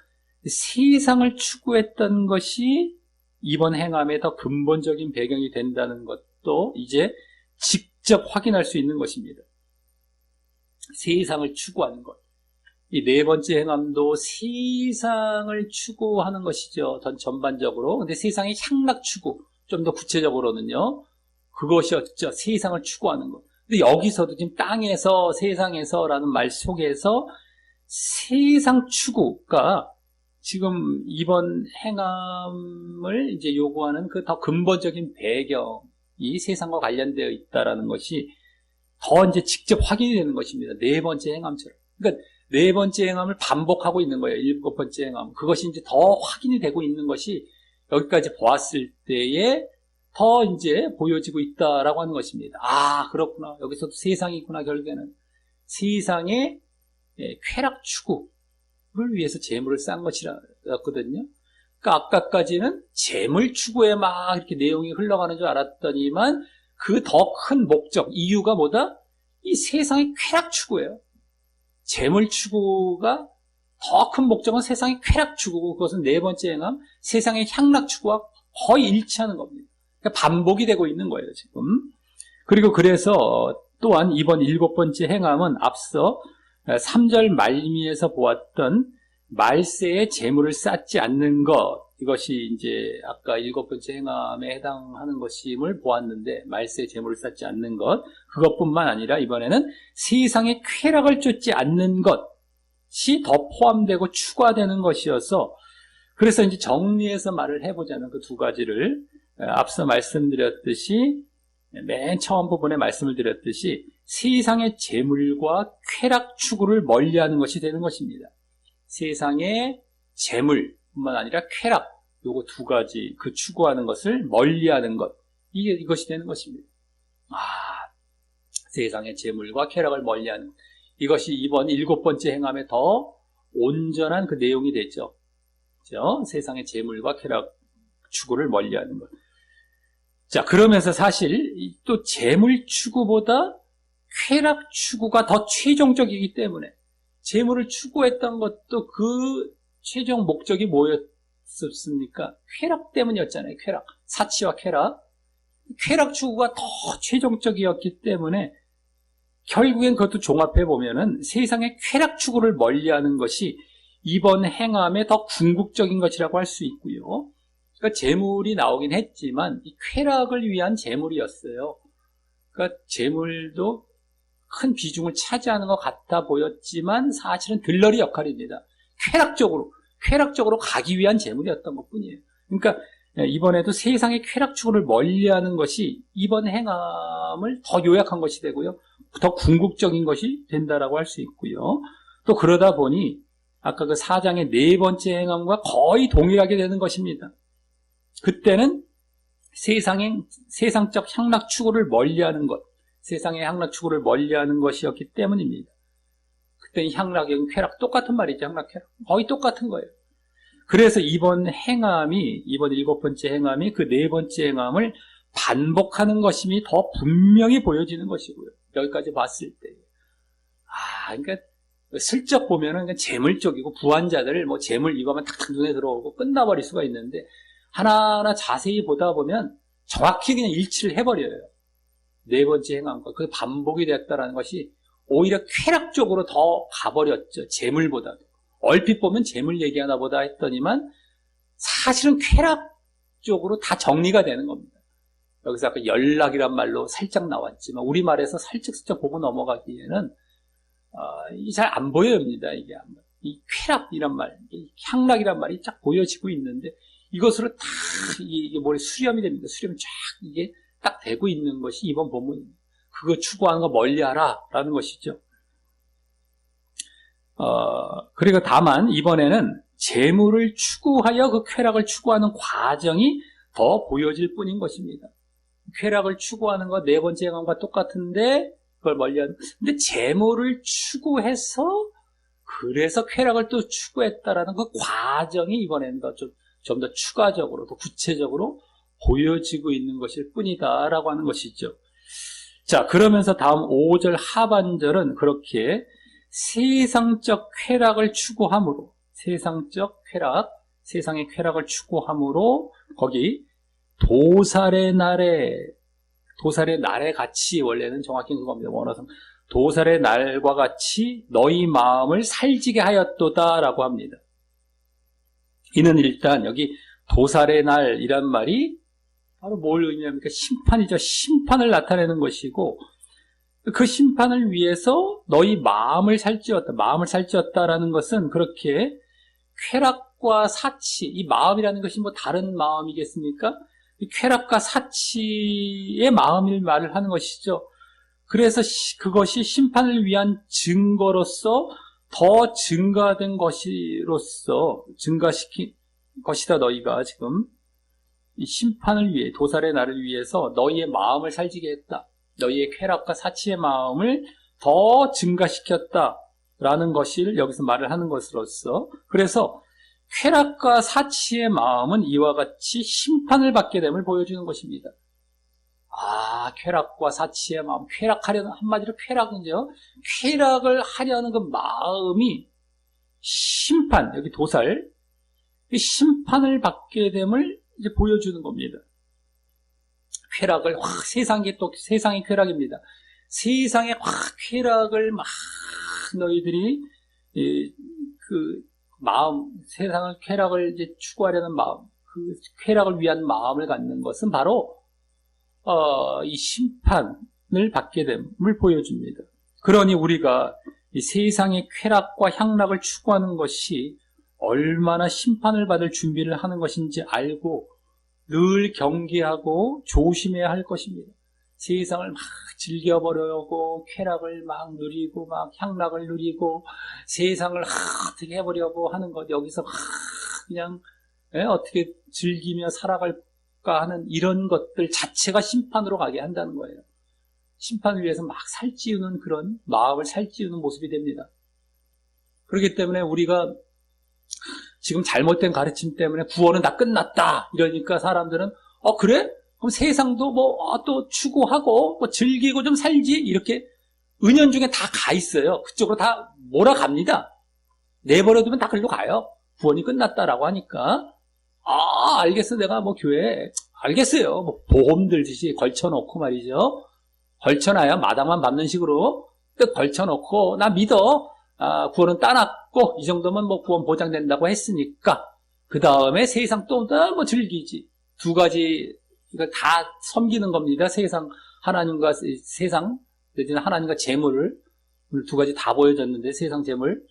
Speaker 1: 세상을 추구했던 것이 이번 행함의 더 근본적인 배경이 된다는 것도 이제 직접 확인할 수 있는 것입니다. 세상을 추구하는 것. 이 네 번째 행함도 세상을 추구하는 것이죠. 전반적으로. 근데 세상의 향락 추구. 좀 더 구체적으로는요. 그것이었죠. 세상을 추구하는 것. 근데 여기서도 지금 땅에서 세상에서라는 말 속에서 세상 추구가 지금 이번 행함을 이제 요구하는 그 더 근본적인 배경이 세상과 관련되어 있다라는 것이 더 이제 직접 확인이 되는 것입니다. 네 번째 행함처럼. 그러니까 네 번째 행함을 반복하고 있는 거예요. 일곱 번째 행함. 그것이 이제 더 확인이 되고 있는 것이 여기까지 보았을 때에 더 이제 보여지고 있다라고 하는 것입니다. 아, 그렇구나. 여기서도 세상이 있구나, 결국에는. 세상의 쾌락 추구를 위해서 재물을 쌓은 것이었거든요. 그러니까 아까까지는 재물 추구에 막 이렇게 내용이 흘러가는 줄 알았더니만 그 더 큰 목적, 이유가 뭐다? 이 세상의 쾌락 추구예요. 재물 추구가 더 큰 목적은 세상의 쾌락 추구고 그것은 네 번째 행함, 세상의 향락 추구와 거의 일치하는 겁니다. 그러니까 반복이 되고 있는 거예요, 지금. 그리고 그래서 또한 이번 일곱 번째 행함은 앞서 3절 말미에서 보았던 말세에 재물을 쌓지 않는 것, 이것이 이제 아까 일곱 번째 행함에 해당하는 것임을 보았는데 말세에 재물을 쌓지 않는 것, 그것뿐만 아니라 이번에는 세상의 쾌락을 쫓지 않는 것이 더 포함되고 추가되는 것이어서 그래서 이제 정리해서 말을 해보자면 그 두 가지를 앞서 말씀드렸듯이 맨 처음 부분에 말씀을 드렸듯이 세상의 재물과 쾌락 추구를 멀리하는 것이 되는 것입니다. 세상의 재물뿐만 아니라 쾌락, 요거 두 가지 그 추구하는 것을 멀리하는 것, 이것이 되는 것입니다. 세상의 재물과 쾌락을 멀리하는 것. 이것이 이번 일곱 번째 행함의 더 온전한 그 내용이 되죠. 그렇죠? 세상의 재물과 쾌락 추구를 멀리하는 것. 자, 그러면서 사실 또 재물 추구보다 쾌락 추구가 더 최종적이기 때문에 재물을 추구했던 것도 그 최종 목적이 뭐였습니까? 쾌락 때문이었잖아요. 쾌락. 사치와 쾌락. 쾌락 추구가 더 최종적이었기 때문에 결국엔 그것도 종합해 보면은 세상의 쾌락 추구를 멀리하는 것이 이번 행함의 더 궁극적인 것이라고 할 수 있고요. 그러니까 재물이 나오긴 했지만 이 쾌락을 위한 재물이었어요. 그러니까 재물도 큰 비중을 차지하는 것 같아 보였지만 사실은 들러리 역할입니다. 쾌락적으로 가기 위한 재물이었던 것뿐이에요. 그러니까 이번에도 세상의 쾌락 추구를 멀리하는 것이 이번 행함을 더 요약한 것이 되고요. 더 궁극적인 것이 된다라고 할 수 있고요. 또 그러다 보니 아까 그 4장의 네 번째 행함과 거의 동일하게 되는 것입니다. 그때는 세상적 향락 추구를 멀리하는 것, 세상의 향락 추구를 멀리하는 것이었기 때문입니다. 그때는 향락이랑 쾌락 똑같은 말이죠. 향락, 쾌락 거의 똑같은 거예요. 그래서 이번 일곱 번째 행함이 그 네 번째 행함을 반복하는 것임이 더 분명히 보여지는 것이고요. 여기까지 봤을 때. 그러니까 슬쩍 보면은 재물 쪽이고 부한자들 재물 이거만 탁탁 눈에 들어오고 끝나버릴 수가 있는데 하나하나 자세히 보다 보면 정확히 그냥 일치를 해버려요. 네 번째 행함과 그 반복이 됐다라는 것이 오히려 쾌락 쪽으로 더 가버렸죠. 재물보다도. 얼핏 보면 재물 얘기하나 보다 했더니만 사실은 쾌락 쪽으로 다 정리가 되는 겁니다. 여기서 아까 연락이란 말로 살짝 나왔지만 우리말에서 살짝 보고 넘어가기에는 잘 안 보여집니다. 이게 이 쾌락이란 말, 이 향락이란 말이 쫙 보여지고 있는데 이것으로 다 이게 머리 수렴이 됩니다. 수렴이 쫙 이게 딱 되고 있는 것이 이번 본문입니다. 그거 추구하는 거 멀리하라라는 것이죠. 그리고 다만 이번에는 재물을 추구하여 그 쾌락을 추구하는 과정이 더 보여질 뿐인 것입니다. 쾌락을 추구하는 거 네 번째 행함과 똑같은데 그걸 멀리하는. 근데 재물을 추구해서 그래서 쾌락을 또 추구했다라는 그 과정이 이번에는 좀 더 추가적으로 더 구체적으로 보여지고 있는 것일 뿐이다라고 하는 것이죠. 자, 그러면서 다음 5절 하반절은 그렇게 세상적 쾌락을 추구함으로, 세상적 쾌락, 세상의 쾌락을 추구함으로 거기 도살의 날에 같이, 원래는 정확히 그겁니다. 원어상 도살의 날과 같이 너희 마음을 살지게 하였도다 라고 합니다. 이는 일단 여기 도살의 날이란 말이 바로 뭘 의미합니까? 심판이죠. 심판을 나타내는 것이고, 그 심판을 위해서 너희 마음을 살찌웠다라는 것은 그렇게 쾌락과 사치, 이 마음이라는 것이 뭐 다른 마음이겠습니까? 쾌락과 사치의 마음을 말을 하는 것이죠. 그래서 그것이 심판을 위한 증거로서 더 증가된 증가시킨 것이다. 너희가 지금 이 심판을 위해, 도살의 날을 위해서 너희의 마음을 살지게 했다. 너희의 쾌락과 사치의 마음을 더 증가시켰다라는 것을 여기서 말을 하는 것으로서, 그래서 쾌락과 사치의 마음은 이와 같이 심판을 받게 됨을 보여주는 것입니다. 쾌락과 사치의 마음, 쾌락하려는, 한마디로 쾌락이죠. 쾌락을 하려는 그 마음이 심판, 여기 도살, 심판을 받게 됨을 이제 보여주는 겁니다. 쾌락을 세상의 쾌락입니다. 세상의 쾌락을 너희들이 세상의 쾌락을 이제 추구하려는 마음, 그 쾌락을 위한 마음을 갖는 것은 바로 이 심판을 받게 됨을 보여줍니다. 그러니 우리가 이 세상의 쾌락과 향락을 추구하는 것이 얼마나 심판을 받을 준비를 하는 것인지 알고 늘 경계하고 조심해야 할 것입니다. 세상을 막 즐겨보려고 쾌락을 막 누리고 막 향락을 누리고 세상을 어떻게 해보려고 하는 것, 여기서 그냥 어떻게 즐기며 살아갈까 하는 이런 것들 자체가 심판으로 가게 한다는 거예요. 심판을 위해서 막 살찌우는 그런 마음을 살찌우는 모습이 됩니다. 그렇기 때문에 우리가 지금 잘못된 가르침 때문에 구원은 다 끝났다 이러니까 사람들은 그래? 그럼 세상도 또 추구하고 즐기고 좀 살지, 이렇게 은연중에 다 가 있어요. 그쪽으로 다 몰아갑니다. 내버려두면 다 글로 가요. 구원이 끝났다라고 하니까 알겠어, 내가 교회에 알겠어요, 보험 들듯이 걸쳐놓고 말이죠. 걸쳐놔야 마당만 밟는 식으로 딱 걸쳐놓고 나 믿어, 구원은 따놨고 이 정도면 구원 보장된다고 했으니까 그 다음에 세상 또 즐기지. 두 가지 이거 다 섬기는 겁니다. 하나님과 세상, 내지는 하나님과 재물을, 오늘 두 가지 다 보여줬는데 세상 재물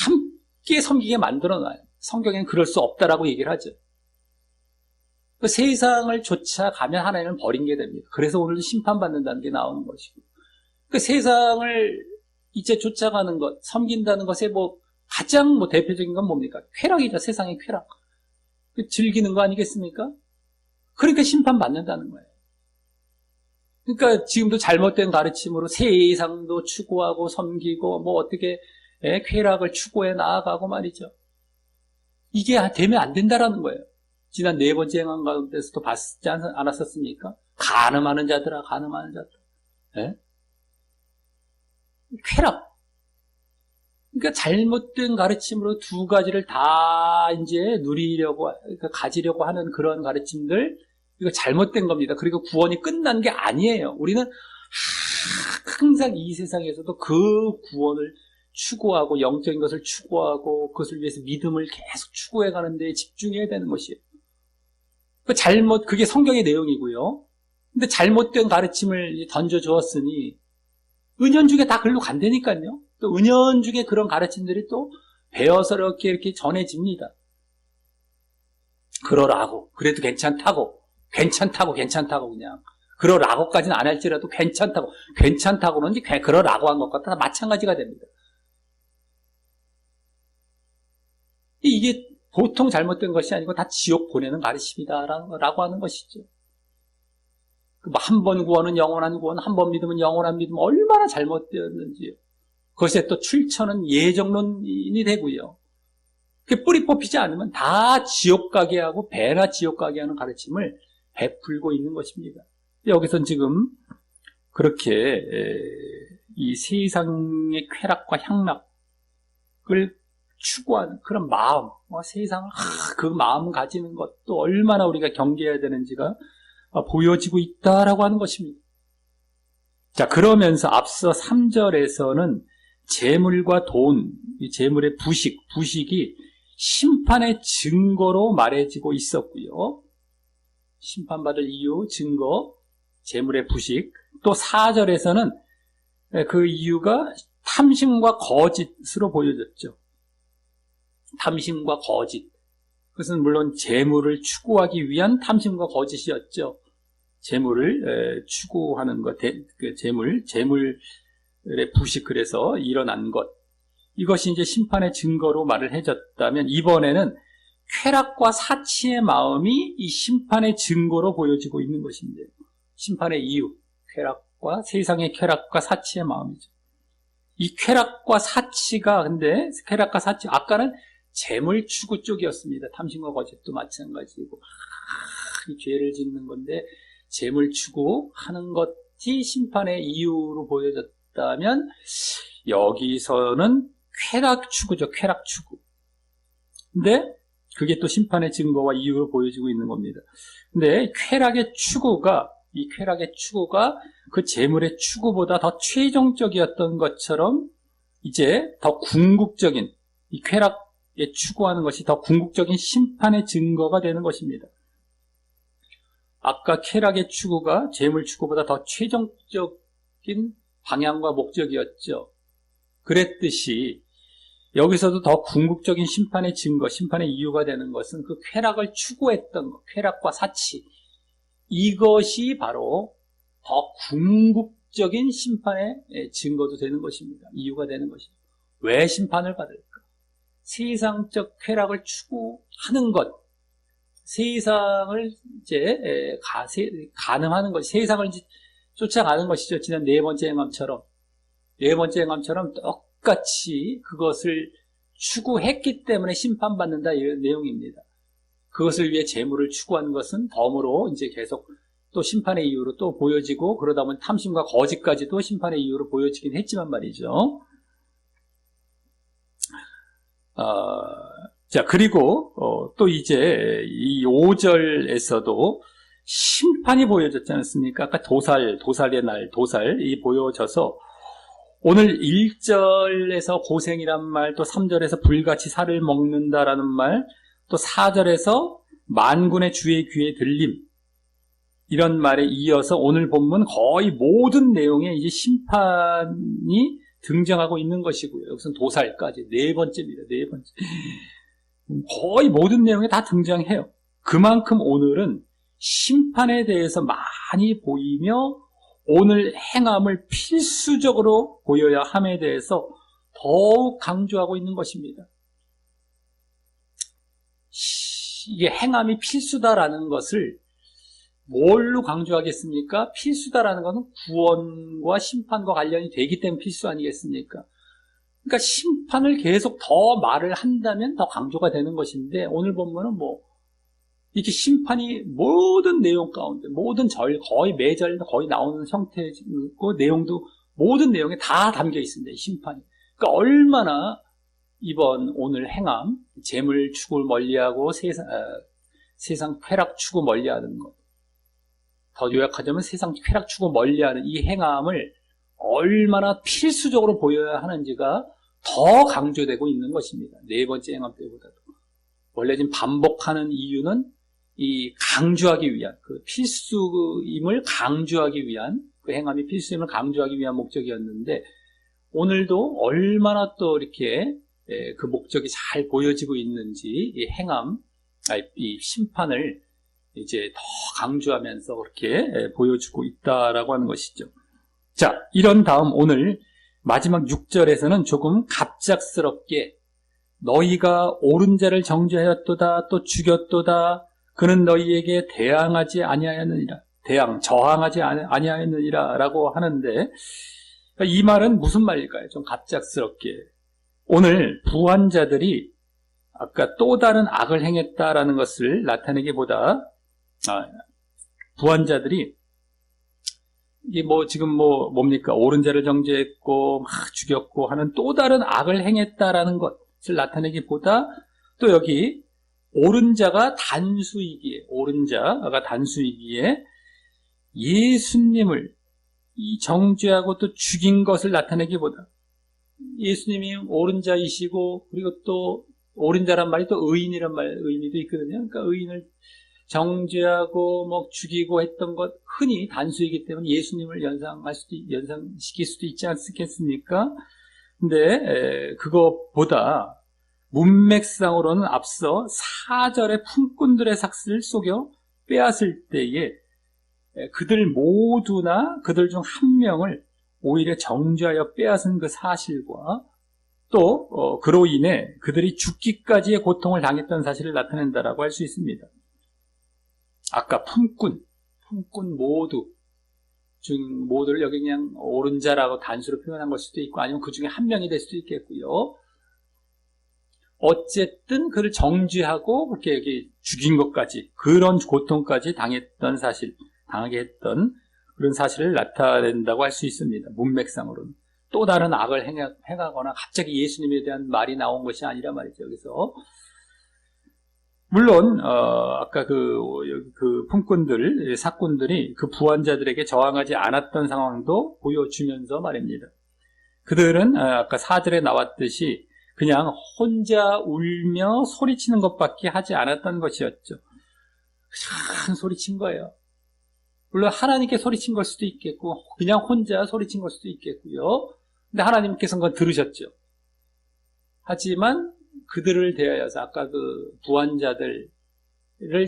Speaker 1: 함께 섬기게 만들어놔요. 성경에는 그럴 수 없다라고 얘기를 하죠. 그 세상을 쫓아가면 하나님은 버린 게 됩니다. 그래서 오늘도 심판받는다는 게 나오는 것이고, 그 세상을 이제 쫓아가는 것, 섬긴다는 것의 가장 대표적인 건 뭡니까? 쾌락이죠. 세상의 쾌락. 즐기는 거 아니겠습니까? 그러니까 심판받는다는 거예요. 그러니까 지금도 잘못된 가르침으로 세상도 추구하고 섬기고 어떻게 쾌락을 추구해 나아가고 말이죠. 이게 되면 안 된다라는 거예요. 지난 네 번째 행한 가운데서도 봤지 않았었습니까? 간음하는 자들아, 간음하는 자들. 쾌락. 그러니까 잘못된 가르침으로 두 가지를 다 이제 가지려고 하는 그런 가르침들, 이거 잘못된 겁니다. 그리고 구원이 끝난 게 아니에요. 우리는 항상 이 세상에서도 그 구원을 추구하고 영적인 것을 추구하고 그것을 위해서 믿음을 계속 추구해 가는 데 집중해야 되는 것이에요. 그게 성경의 내용이고요. 근데 잘못된 가르침을 던져 주었으니 은연중에 다 글로 간다니까요. 또 은연중에 그런 가르침들이 또 배어서 이렇게 전해집니다. 그러라고, 그래도 괜찮다고 그냥 그러라고까지는 안 할지라도 괜찮다고는 이제 그러라고 한 것과 다 마찬가지가 됩니다. 이게 보통 잘못된 것이 아니고 다 지옥 보내는 가르침이다라고 하는 것이죠. 한 번 구원은 영원한 구원, 한 번 믿으면 영원한 믿음, 얼마나 잘못되었는지요. 그것에 또 출처는 예정론이 되고요. 그 뿌리 뽑히지 않으면 다 지옥 가게 하고 배나 지옥 가게 하는 가르침을 베풀고 있는 것입니다. 여기선 지금 그렇게 이 세상의 쾌락과 향락을 추구하는 그런 마음, 세상을 그 마음 가지는 것도 얼마나 우리가 경계해야 되는지가 보여지고 있다라고 하는 것입니다. 자, 그러면서 앞서 3절에서는 재물과 돈, 이 재물의 부식이 심판의 증거로 말해지고 있었고요. 심판받을 이유, 증거, 재물의 부식. 또 4절에서는 그 이유가 탐심과 거짓으로 보여졌죠. 탐심과 거짓. 그것은 물론 재물을 추구하기 위한 탐심과 거짓이었죠. 재물을 추구하는 것, 재물의 부식, 그래서 일어난 것. 이것이 이제 심판의 증거로 말을 해줬다면, 이번에는 쾌락과 사치의 마음이 이 심판의 증거로 보여지고 있는 것인데, 심판의 이유, 세상의 쾌락과 사치의 마음이죠. 이 쾌락과 사치가, 근데 쾌락과 사치, 아까는 재물 추구 쪽이었습니다. 탐심과 거짓도 마찬가지고, 이 죄를 짓는 건데, 재물 추구하는 것이 심판의 이유로 보여졌다면, 여기서는 쾌락 추구죠. 쾌락 추구. 근데 그게 또 심판의 증거와 이유로 보여지고 있는 겁니다. 근데 이 쾌락의 추구가 그 재물의 추구보다 더 최종적이었던 것처럼 이제 더 궁극적인, 이 쾌락에 추구하는 것이 더 궁극적인 심판의 증거가 되는 것입니다. 아까 쾌락의 추구가 재물 추구보다 더 최종적인 방향과 목적이었죠. 그랬듯이 여기서도 더 궁극적인 심판의 증거, 심판의 이유가 되는 것은 그 쾌락을 추구했던 것, 쾌락과 사치, 이것이 바로 더 궁극적인 심판의 증거도 되는 것입니다. 이유가 되는 것입니다. 왜 심판을 받을까? 세상적 쾌락을 추구하는 것, 세상을 이제 가늠하는 것, 세상을 이제 쫓아가는 것이죠. 지난 네 번째 행함처럼 똑같이 그것을 추구했기 때문에 심판받는다, 이런 내용입니다. 그것을 위해 재물을 추구하는 것은 덤으로 이제 계속 또 심판의 이유로 또 보여지고, 그러다 보면 탐심과 거짓까지도 심판의 이유로 보여지긴 했지만 말이죠. 자, 그리고 또 이제 이 5절에서도 심판이 보여졌지 않습니까? 아까 도살의 날, 도살이 보여져서 오늘 1절에서 고생이란 말, 또 3절에서 불같이 살을 먹는다라는 말, 또 4절에서 만군의 주의 귀에 들림, 이런 말에 이어서 오늘 본문 거의 모든 내용에 이제 심판이 등장하고 있는 것이고요. 여기서는 도살까지 네 번째입니다. 네 번째. 거의 모든 내용에 다 등장해요. 그만큼 오늘은 심판에 대해서 많이 보이며 오늘 행함을 필수적으로 보여야 함에 대해서 더욱 강조하고 있는 것입니다. 이게 행함이 필수다라는 것을 뭘로 강조하겠습니까? 필수다라는 것은 구원과 심판과 관련이 되기 때문에 필수 아니겠습니까? 그러니까 심판을 계속 더 말을 한다면 더 강조가 되는 것인데, 오늘 본문은 이렇게 심판이 모든 내용 가운데, 모든 거의 매절 거의 나오는 형태고, 내용도 모든 내용에 다 담겨 있습니다. 심판이. 그러니까 얼마나 오늘 행함, 재물 추구를 멀리하고 세상 쾌락 추구 멀리하는 것, 더 요약하자면 세상 쾌락 추구 멀리하는 이 행함을 얼마나 필수적으로 보여야 하는지가 더 강조되고 있는 것입니다. 네 번째 행함 때보다도. 원래 지금 반복하는 이유는 이 강조하기 위한, 그 필수임을 강조하기 위한, 그 행함이 필수임을 강조하기 위한 목적이었는데, 오늘도 얼마나 또 이렇게 그 목적이 잘 보여지고 있는지, 이 이 심판을 이제 더 강조하면서 그렇게 보여주고 있다라고 하는 것이죠. 자, 이런 다음 오늘 마지막 6절에서는 조금 갑작스럽게 너희가 옳은 자를 정죄하였도다 또 죽였도다 그는 너희에게 저항하지 아니하였느니라 라고 하는데, 이 말은 무슨 말일까요? 좀 갑작스럽게 오늘 부한자들이 아까 또 다른 악을 행했다라는 것을 나타내기보다 부한자들이 이게 지금 뭡니까? 옳은 자를 정죄했고 막 죽였고 하는 또 다른 악을 행했다라는 것을 나타내기보다 또 여기 옳은 자가 단수이기에 예수님을 이 정죄하고 또 죽인 것을 나타내기보다 예수님이 옳은 자이시고 그리고 또 옳은 자란 말이 또 의인이란 의미도 있거든요. 그러니까 의인을 정죄하고 죽이고 했던 것 흔히 단수이기 때문에 예수님을 연상시킬 수도 있지 않겠습니까? 근데 그것보다 문맥상으로는 앞서 4절의 품꾼들의 삭슬을 속여 빼앗을 때에 그들 모두나 그들 중 한 명을 오히려 정죄하여 빼앗은 그 사실과 또 그로 인해 그들이 죽기까지의 고통을 당했던 사실을 나타낸다라고 할 수 있습니다. 아까 품꾼 모두를 여기 그냥 옳은 자라고 단수로 표현한 걸 수도 있고 아니면 그 중에 한 명이 될 수도 있겠고요. 어쨌든 그를 정죄하고 그렇게 여기 죽인 것까지 그런 고통까지 당하게 했던 그런 사실을 나타낸다고 할 수 있습니다. 문맥상으로는. 또 다른 악을 행하거나 갑자기 예수님에 대한 말이 나온 것이 아니라 말이죠. 여기서 물론 아까 그 품꾼들, 사꾼들이 그 부한자들에게 저항하지 않았던 상황도 보여주면서 말입니다. 그들은 아까 4절에 나왔듯이 그냥 혼자 울며 소리치는 것밖에 하지 않았던 것이었죠. 큰 소리친 거예요. 물론 하나님께 소리친 걸 수도 있겠고 그냥 혼자 소리친 걸 수도 있겠고요. 근데 하나님께서는 그건 들으셨죠. 하지만 그들을 대하여서 아까 그 부한자들을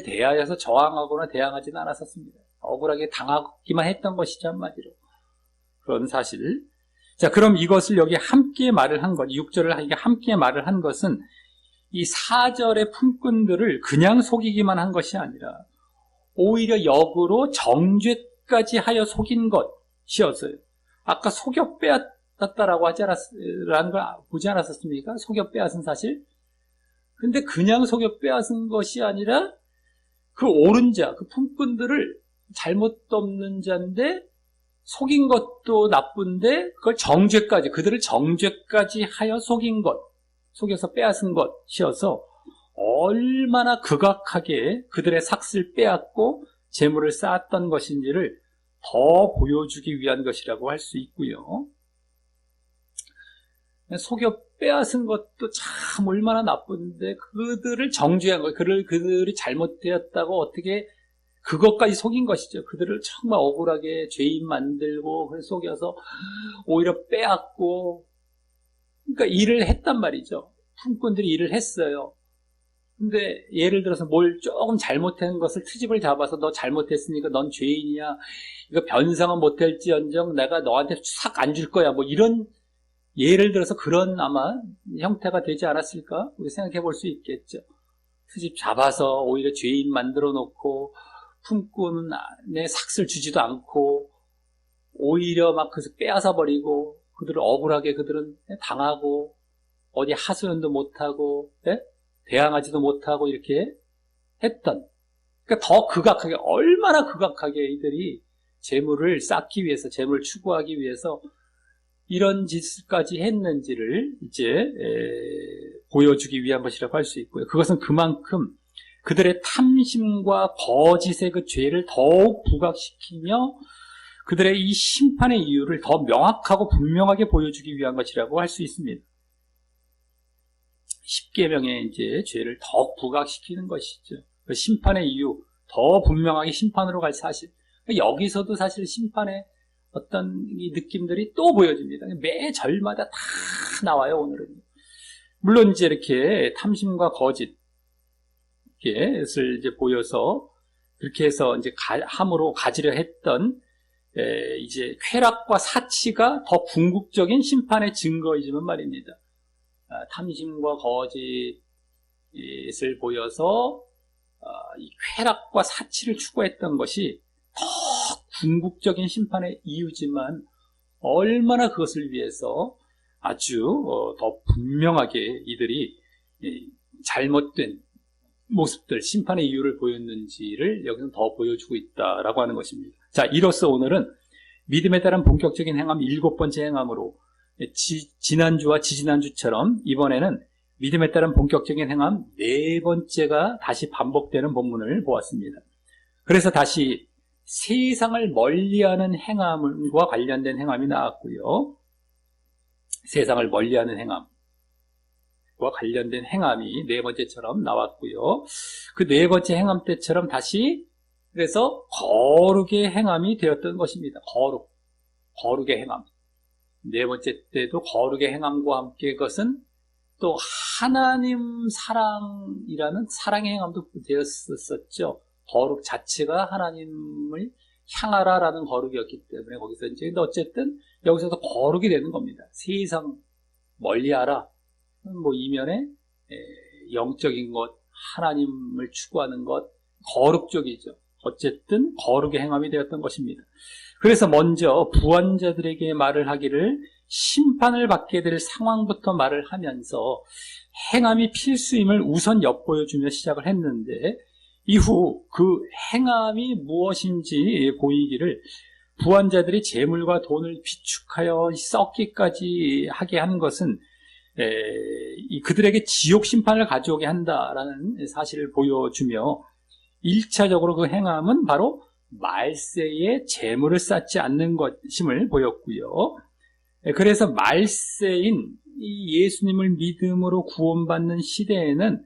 Speaker 1: 대하여서 저항하거나 대항하지는 않았었습니다. 억울하게 당하기만 했던 것이죠, 한마디로. 그런 사실. 자, 그럼 이것을 여기 함께 말을 한 것, 6절을 함께 말을 한 것은 이 4절의 품꾼들을 그냥 속이기만 한 것이 아니라 오히려 역으로 정죄까지 하여 속인 것이었어요. 아까 속여 빼앗았다라고 라는 걸 보지 않았었습니까? 속여 빼앗은 사실. 근데 그냥 속여 빼앗은 것이 아니라 그 옳은 자, 그 품꾼들을 잘못도 없는 자인데 속인 것도 나쁜데 그들을 정죄까지 하여 속인 것, 속여서 빼앗은 것이어서 얼마나 극악하게 그들의 삭슬 빼앗고 재물을 쌓았던 것인지를 더 보여주기 위한 것이라고 할 수 있고요. 속여 빼앗은 것도 참 얼마나 나쁜데 그들을 정죄한 것, 그들이 잘못되었다고 어떻게 그것까지 속인 것이죠. 그들을 정말 억울하게 죄인 만들고 속여서 오히려 빼앗고, 그러니까 일을 했단 말이죠. 품꾼들이 일을 했어요. 근데 예를 들어서 뭘 조금 잘못한 것을 트집을 잡아서 너 잘못했으니까 넌 죄인이야. 이거 변상은 못할지언정 내가 너한테 싹 안 줄 거야. 이런 예를 들어서 그런 아마 형태가 되지 않았을까? 우리 생각해 볼 수 있겠죠. 트집 잡아서 오히려 죄인 만들어 놓고 품꾼에 삭슬 주지도 않고 오히려 막 그래서 빼앗아 버리고 그들을 억울하게 그들은 당하고 어디 하소연도 못하고 대항하지도 못하고 이렇게 했던, 그러니까 더 극악하게, 얼마나 극악하게 이들이 재물을 쌓기 위해서, 재물을 추구하기 위해서 이런 짓까지 했는지를 이제 보여주기 위한 것이라고 할 수 있고요. 그것은 그만큼 그들의 탐심과 거짓의 그 죄를 더욱 부각시키며 그들의 이 심판의 이유를 더 명확하고 분명하게 보여주기 위한 것이라고 할 수 있습니다. 십계명의 이제 죄를 더 부각시키는 것이죠. 그 심판의 이유, 더 분명하게 심판으로 갈 사실. 여기서도 사실 심판의 어떤 이 느낌들이 또 보여집니다. 매 절마다 다 나와요, 오늘은. 물론 이제 이렇게 탐심과 거짓을 이제 보여서 그렇게 해서 이제 함으로 가지려 했던 이제 쾌락과 사치가 더 궁극적인 심판의 증거이지만 말입니다. 탐심과 거짓을 보여서 이 쾌락과 사치를 추구했던 것이 더 궁극적인 심판의 이유지만 얼마나 그것을 위해서 아주 더 분명하게 이들이 잘못된 모습들, 심판의 이유를 보였는지를 여기서 더 보여주고 있다라고 하는 것입니다. 자, 이로써 오늘은 믿음에 따른 본격적인 행함 7번째 행함으로 지난주와 지지난주처럼 이번에는 믿음에 따른 본격적인 행함 4번째가 다시 반복되는 본문을 보았습니다. 그래서 다시 세상을 멀리하는 행함과 관련된 행함이 나왔고요. 세상을 멀리하는 행함과 관련된 행함이 4번째처럼 나왔고요. 그 4번째 행함 때처럼 다시 그래서 거룩의 행함이 되었던 것입니다. 거룩의 행함. 4번째 때도 거룩의 행함과 함께 그것은 또 하나님 사랑이라는 사랑의 행함도 되었었죠. 거룩 자체가 하나님을 향하라라는 거룩이었기 때문에 거기서 이제 어쨌든 여기서도 거룩이 되는 겁니다. 세상 멀리하라. 뭐 이면에 영적인 것, 하나님을 추구하는 것, 거룩 쪽이죠. 어쨌든 거룩의 행함이 되었던 것입니다. 그래서 먼저 부한자들에게 말을 하기를 심판을 받게 될 상황부터 말을 하면서 행함이 필수임을 우선 엿보여주며 시작을 했는데 이후 그 행함이 무엇인지 보이기를 부한자들이 재물과 돈을 비축하여 썩기까지 하게 하는 것은 그들에게 지옥 심판을 가져오게 한다라는 사실을 보여주며 1차적으로 그 행함은 바로 말세에 재물을 쌓지 않는 것임을 보였고요. 그래서 말세인 이 예수님을 믿음으로 구원받는 시대에는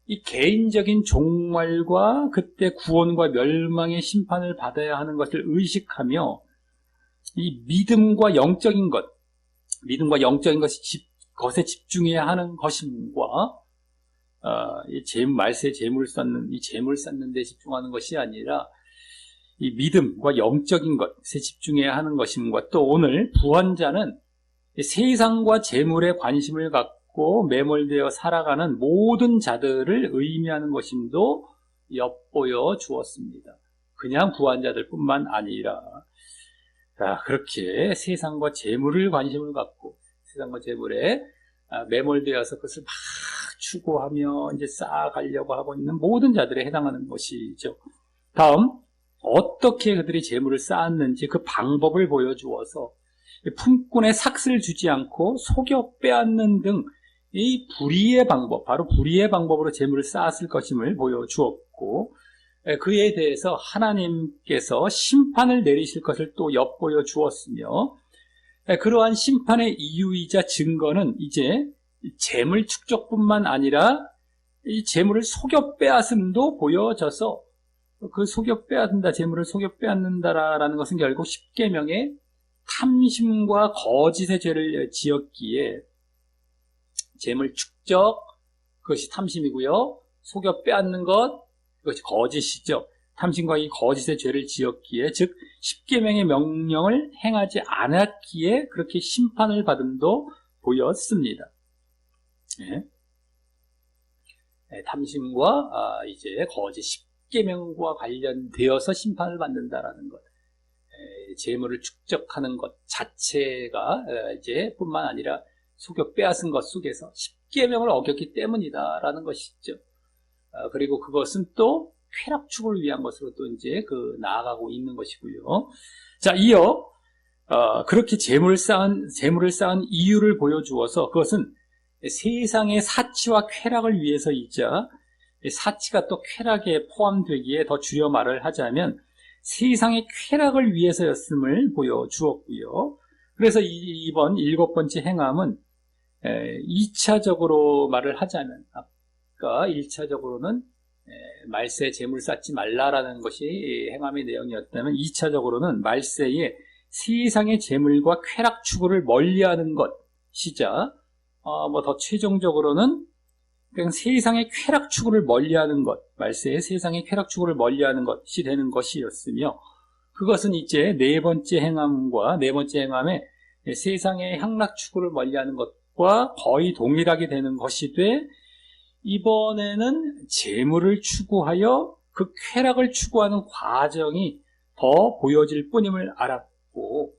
Speaker 1: 이 개인적인 종말과 그때 구원과 멸망의 심판을 받아야 하는 것을 의식하며 이 믿음과 영적인 것에 집중해야 하는 것임과 말세 재물을 쌓는 이 재물을 쌓는 데 집중하는 것이 아니라 이 믿음과 영적인 것에 집중해야 하는 것임과 또 오늘 부한자는 세상과 재물에 관심을 갖고 매몰되어 살아가는 모든 자들을 의미하는 것임도 엿보여 주었습니다. 그냥 부한자들 뿐만 아니라 그렇게 세상과 재물을 관심을 갖고 세상과 재물에 매몰되어서 그것을 막 추구하며 이제 쌓아가려고 하고 있는 모든 자들에 해당하는 것이죠. 다음 어떻게 그들이 재물을 쌓았는지 그 방법을 보여주어서 품꾼의 삭스를 주지 않고 속여 빼앗는 등 이 불의의 방법, 바로 불의의 방법으로 재물을 쌓았을 것임을 보여주었고 그에 대해서 하나님께서 심판을 내리실 것을 또 엿보여 주었으며 그러한 심판의 이유이자 증거는 이제 재물 축적뿐만 아니라 이 재물을 속여 빼앗음도 보여져서 그 속여 빼앗는다, 재물을 속여 빼앗는다라는 것은 결국 십계명의 탐심과 거짓의 죄를 지었기에 재물 축적, 그것이 탐심이고요. 속여 빼앗는 것, 그것이 거짓이죠. 탐심과 이 거짓의 죄를 지었기에, 즉 십계명의 명령을 행하지 않았기에 그렇게 심판을 받음도 보였습니다. 탐심과 이제 거짓 십계명과 관련되어서 심판을 받는다라는 것, 재물을 축적하는 것 자체가 이제 뿐만 아니라 속여 빼앗은 것 속에서 십계명을 어겼기 때문이다라는 것이죠. 그리고 그것은 또 쾌락축을 위한 것으로 또 이제 나아가고 있는 것이고요. 자, 이어 그렇게 재물을 쌓은 이유를 보여주어서 그것은 세상의 사치와 쾌락을 위해서이자 사치가 또 쾌락에 포함되기에 더 줄여 말을 하자면 세상의 쾌락을 위해서였음을 보여주었고요. 그래서 이번 7번째 행함은 2차적으로 말을 하자면 아까 1차적으로는 말세에 재물 쌓지 말라라는 것이 행함의 내용이었다면 2차적으로는 말세에 세상의 재물과 쾌락 추구를 멀리하는 것이자 더 최종적으로는 그냥 세상의 쾌락 추구를 멀리하는 것, 말세에 세상의 쾌락 추구를 멀리하는 것이 되는 것이었으며 그것은 이제 4번째 행함과 4번째 행함의 세상의 향락 추구를 멀리하는 것과 것과 거의 동일하게 되는 것이 돼 이번에는 재물을 추구하여 그 쾌락을 추구하는 과정이 더 보여질 뿐임을 알았고,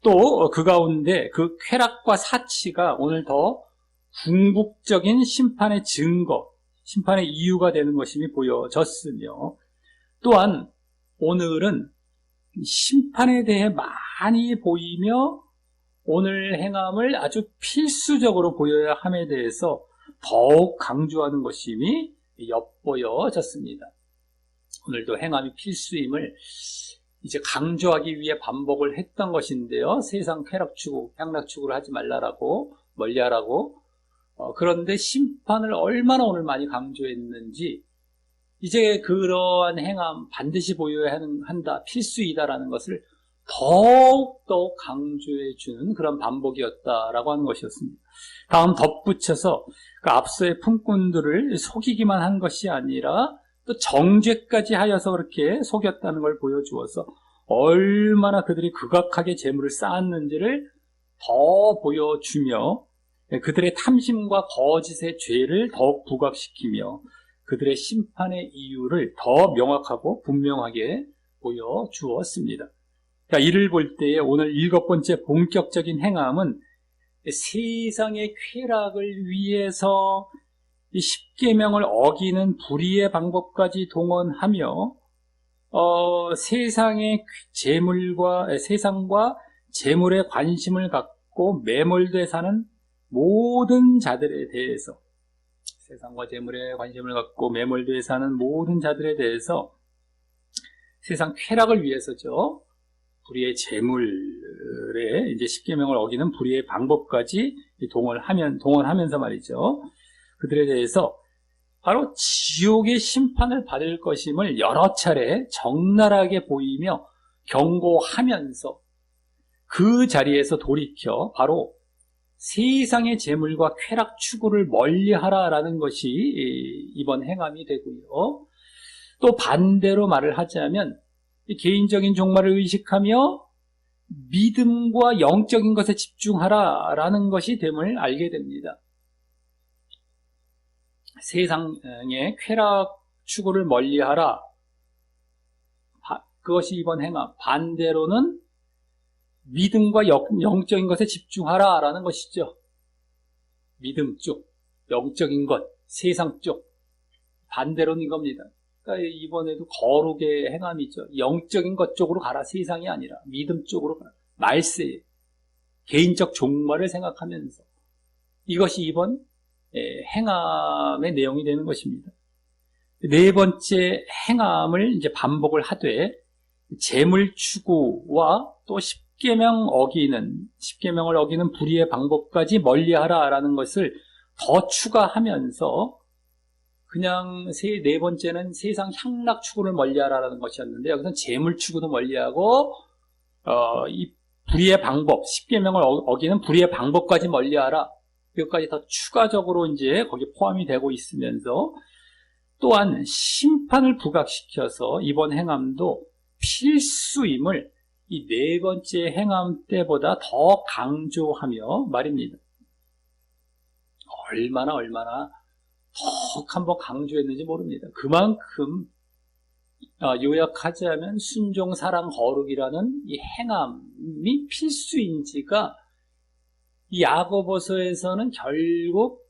Speaker 1: 또 그 가운데 그 쾌락과 사치가 오늘 더 궁극적인 심판의 증거, 심판의 이유가 되는 것임이 보여졌으며, 또한 오늘은 심판에 대해 많이 보이며 오늘 행함을 아주 필수적으로 보여야 함에 대해서 더욱 강조하는 것임이 엿보여졌습니다. 오늘도 행함이 필수임을 이제 강조하기 위해 반복을 했던 것인데요. 세상 쾌락 추구, 향락 추구를 하지 말라라고, 멀리하라고. 그런데 심판을 얼마나 오늘 많이 강조했는지, 이제 그러한 행함 반드시 보여야 한다, 필수이다라는 것을 더욱 강조해 주는 그런 반복이었다라고 하는 것이었습니다. 다음 덧붙여서 그 앞서의 품꾼들을 속이기만 한 것이 아니라 또 정죄까지 하여서 그렇게 속였다는 걸 보여주어서 얼마나 그들이 극악하게 재물을 쌓았는지를 더 보여주며 그들의 탐심과 거짓의 죄를 더욱 부각시키며 그들의 심판의 이유를 더 명확하고 분명하게 보여주었습니다. 자, 이를 볼 때에 오늘 7번째 본격적인 행함은 세상의 쾌락을 위해서 이 십계명을 어기는 불의의 방법까지 동원하며 세상과 재물에 관심을 갖고 매몰돼 사는 모든 자들에 대해서, 세상과 재물에 관심을 갖고 매몰돼 사는 모든 자들에 대해서 세상 쾌락을 위해서죠. 불의의 재물에 이제 십계명을 어기는 불의의 방법까지 동원하면서 말이죠. 그들에 대해서 바로 지옥의 심판을 받을 것임을 여러 차례 적나라하게 보이며 경고하면서 그 자리에서 돌이켜 바로 세상의 재물과 쾌락 추구를 멀리하라라는 것이 이번 행함이 되고요. 또 반대로 말을 하자면 개인적인 종말을 의식하며 믿음과 영적인 것에 집중하라라는 것이 됨을 알게 됩니다. 세상의 쾌락 추구를 멀리하라. 그것이 이번 행함. 반대로는 믿음과 영적인 것에 집중하라라는 것이죠. 믿음 쪽, 영적인 것, 세상 쪽. 반대로는 이겁니다. 그러니까 이번에도 거룩의 행함이죠. 영적인 것 쪽으로 가라. 세상이 아니라 믿음 쪽으로 가라. 말세, 개인적 종말을 생각하면서. 이것이 이번 행함의 내용이 되는 것입니다. 네 번째 행함을 이제 반복을 하되 재물 추구와 또 십계명을 어기는 불의의 방법까지 멀리하라라는 것을 더 추가하면서 그냥 네 번째는 세상 향락 추구를 멀리하라라는 것이었는데 여기서는 재물 추구도 멀리하고 이 불의의 방법, 십계명을 어기는 불의의 방법까지 멀리하라. 이것까지 더 추가적으로 이제 거기 포함이 되고 있으면서 또한 심판을 부각시켜서 이번 행함도 필수임을 이 네 번째 행함 때보다 더 강조하며 말입니다. 얼마나 더 한번 강조했는지 모릅니다. 그만큼 요약하자면 순종, 사랑, 거룩이라는 이 행함이 필수인지가 이 야고보서에서는 결국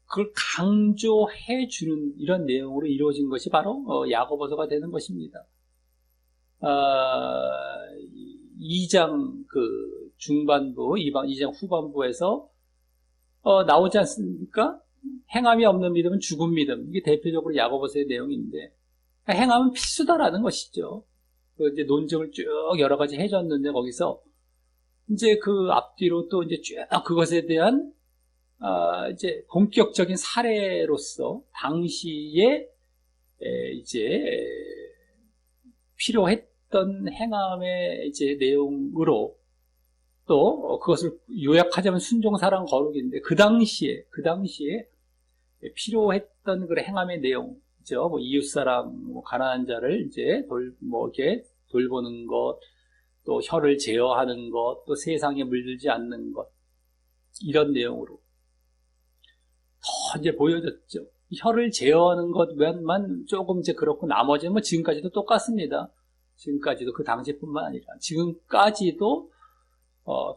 Speaker 1: 그걸 강조해 주는 이런 내용으로 이루어진 것이 바로 야고보서가 되는 것입니다. 2장 그 중반부, 2장 후반부에서 나오지 않습니까? 행함이 없는 믿음은 죽은 믿음. 이게 대표적으로 야고보서의 내용인데 행함은 필수다라는 것이죠. 그 이제 논증을 쭉 여러 가지 해줬는데 거기서 이제 그 앞뒤로 또 이제 쭉 그것에 대한 이제 본격적인 사례로서 당시에 이제 필요했던 행함의 이제 내용으로 또 그것을 요약하자면 순종, 사랑, 거룩인데 그 당시에 필요했던 그 행함의 내용이죠. 뭐 이웃사랑, 뭐 가난한 자를 이제 이렇게 돌보는 것, 또 혀를 제어하는 것, 또 세상에 물들지 않는 것. 이런 내용으로 더 이제 보여졌죠. 혀를 제어하는 것만 조금 이제 그렇고 나머지는 뭐 지금까지도 똑같습니다. 지금까지도 그 당시뿐만 아니라 지금까지도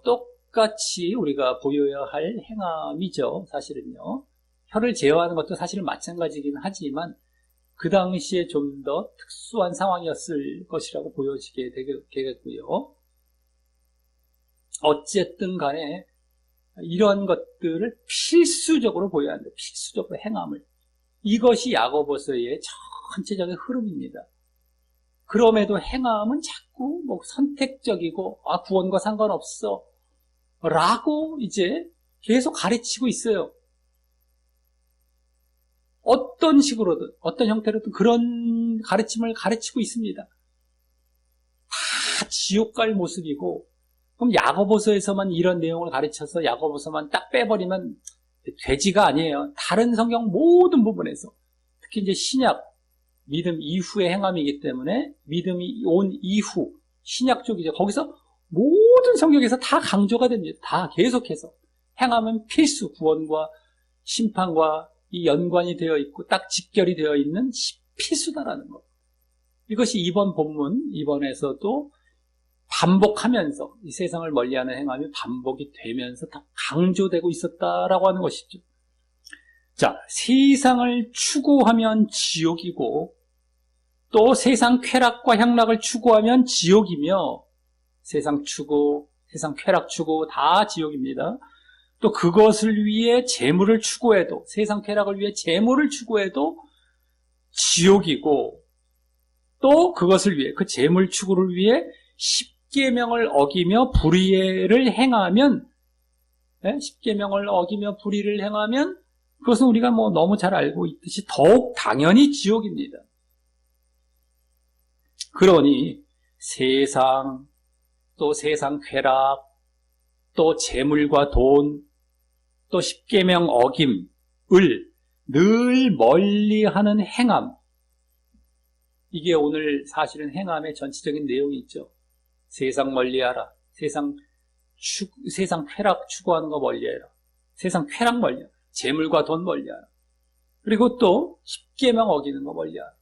Speaker 1: 똑같이 우리가 보여야 할 행함이죠. 사실은요. 혀를 제어하는 것도 사실은 마찬가지긴 하지만 그 당시에 좀 더 특수한 상황이었을 것이라고 보여지게 되겠고요. 어쨌든 간에 이런 것들을 필수적으로 보여야 한다. 필수적으로 행함을. 이것이 야고보서의 전체적인 흐름입니다. 그럼에도 행함은 자꾸 뭐 선택적이고 구원과 상관없어 라고 이제 계속 가르치고 있어요. 어떤 식으로든 어떤 형태로든 그런 가르침을 가르치고 있습니다. 다 지옥 갈 모습이고 그럼 야고보서에서만 이런 내용을 가르쳐서 야고보서만 딱 빼버리면 되지가 아니에요. 다른 성경 모든 부분에서 특히 이제 신약 믿음 이후의 행함이기 때문에 믿음이 온 이후 신약 쪽이죠. 거기서 모든 성경에서 다 강조가 됩니다. 다 계속해서 행함은 필수 구원과 심판과 이 연관이 되어 있고 딱 직결이 되어 있는 필수다라는 것. 이것이 이번 본문 이번에서도 반복하면서 이 세상을 멀리하는 행함이 반복이 되면서 다 강조되고 있었다라고 하는 것이죠. 자, 세상을 추구하면 지옥이고 또 세상 쾌락과 향락을 추구하면 지옥이며 세상 추구, 세상 쾌락 추구 다 지옥입니다. 또 그것을 위해 재물을 추구해도 세상 쾌락을 위해 재물을 추구해도 지옥이고 또 그것을 위해 그 재물 추구를 위해 십계명을 어기며 불의를 행하면 십계명을 어기며 불의를 행하면 그것은 우리가 뭐 너무 잘 알고 있듯이 더욱 당연히 지옥입니다. 그러니 세상 또 세상 쾌락 또 재물과 돈 또 십계명 어김을 늘 멀리하는 행함 이게 오늘 사실은 행함의 전체적인 내용이 있죠. 세상 멀리하라. 세상 쾌락 추구하는 거 멀리해라. 세상 쾌락 멀리하라. 재물과 돈 멀리하라. 그리고 또 십계명 어기는 거 멀리하라.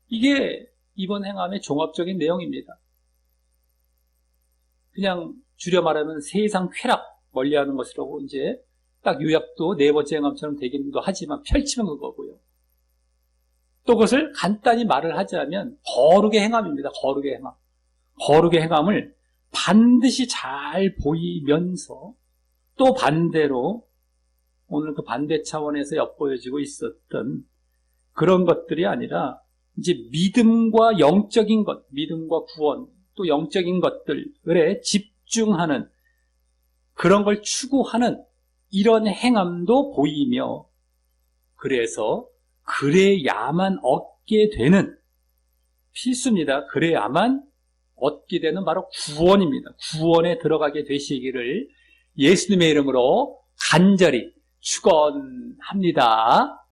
Speaker 1: 이게 이번 행함의 종합적인 내용입니다. 그냥 줄여 말하면 세상 쾌락 멀리하는 것이라고 이제 딱 요약도 네 번째 행함처럼 되기도 하지만 펼치면 그거고요. 또 그것을 간단히 말을 하자면 거룩의 행함입니다. 거룩의 행함. 거룩의 행함을 반드시 잘 보이면서 또 반대로 오늘 그 반대 차원에서 엿보여지고 있었던 그런 것들이 아니라 이제 믿음과 영적인 것, 믿음과 구원, 또 영적인 것들에 집중하는 그런 걸 추구하는 이런 행함도 보이며 그래서 그래야만 얻게 되는 필수입니다. 그래야만 얻게 되는 바로 구원입니다. 구원에 들어가게 되시기를 예수님의 이름으로 간절히 축원합니다.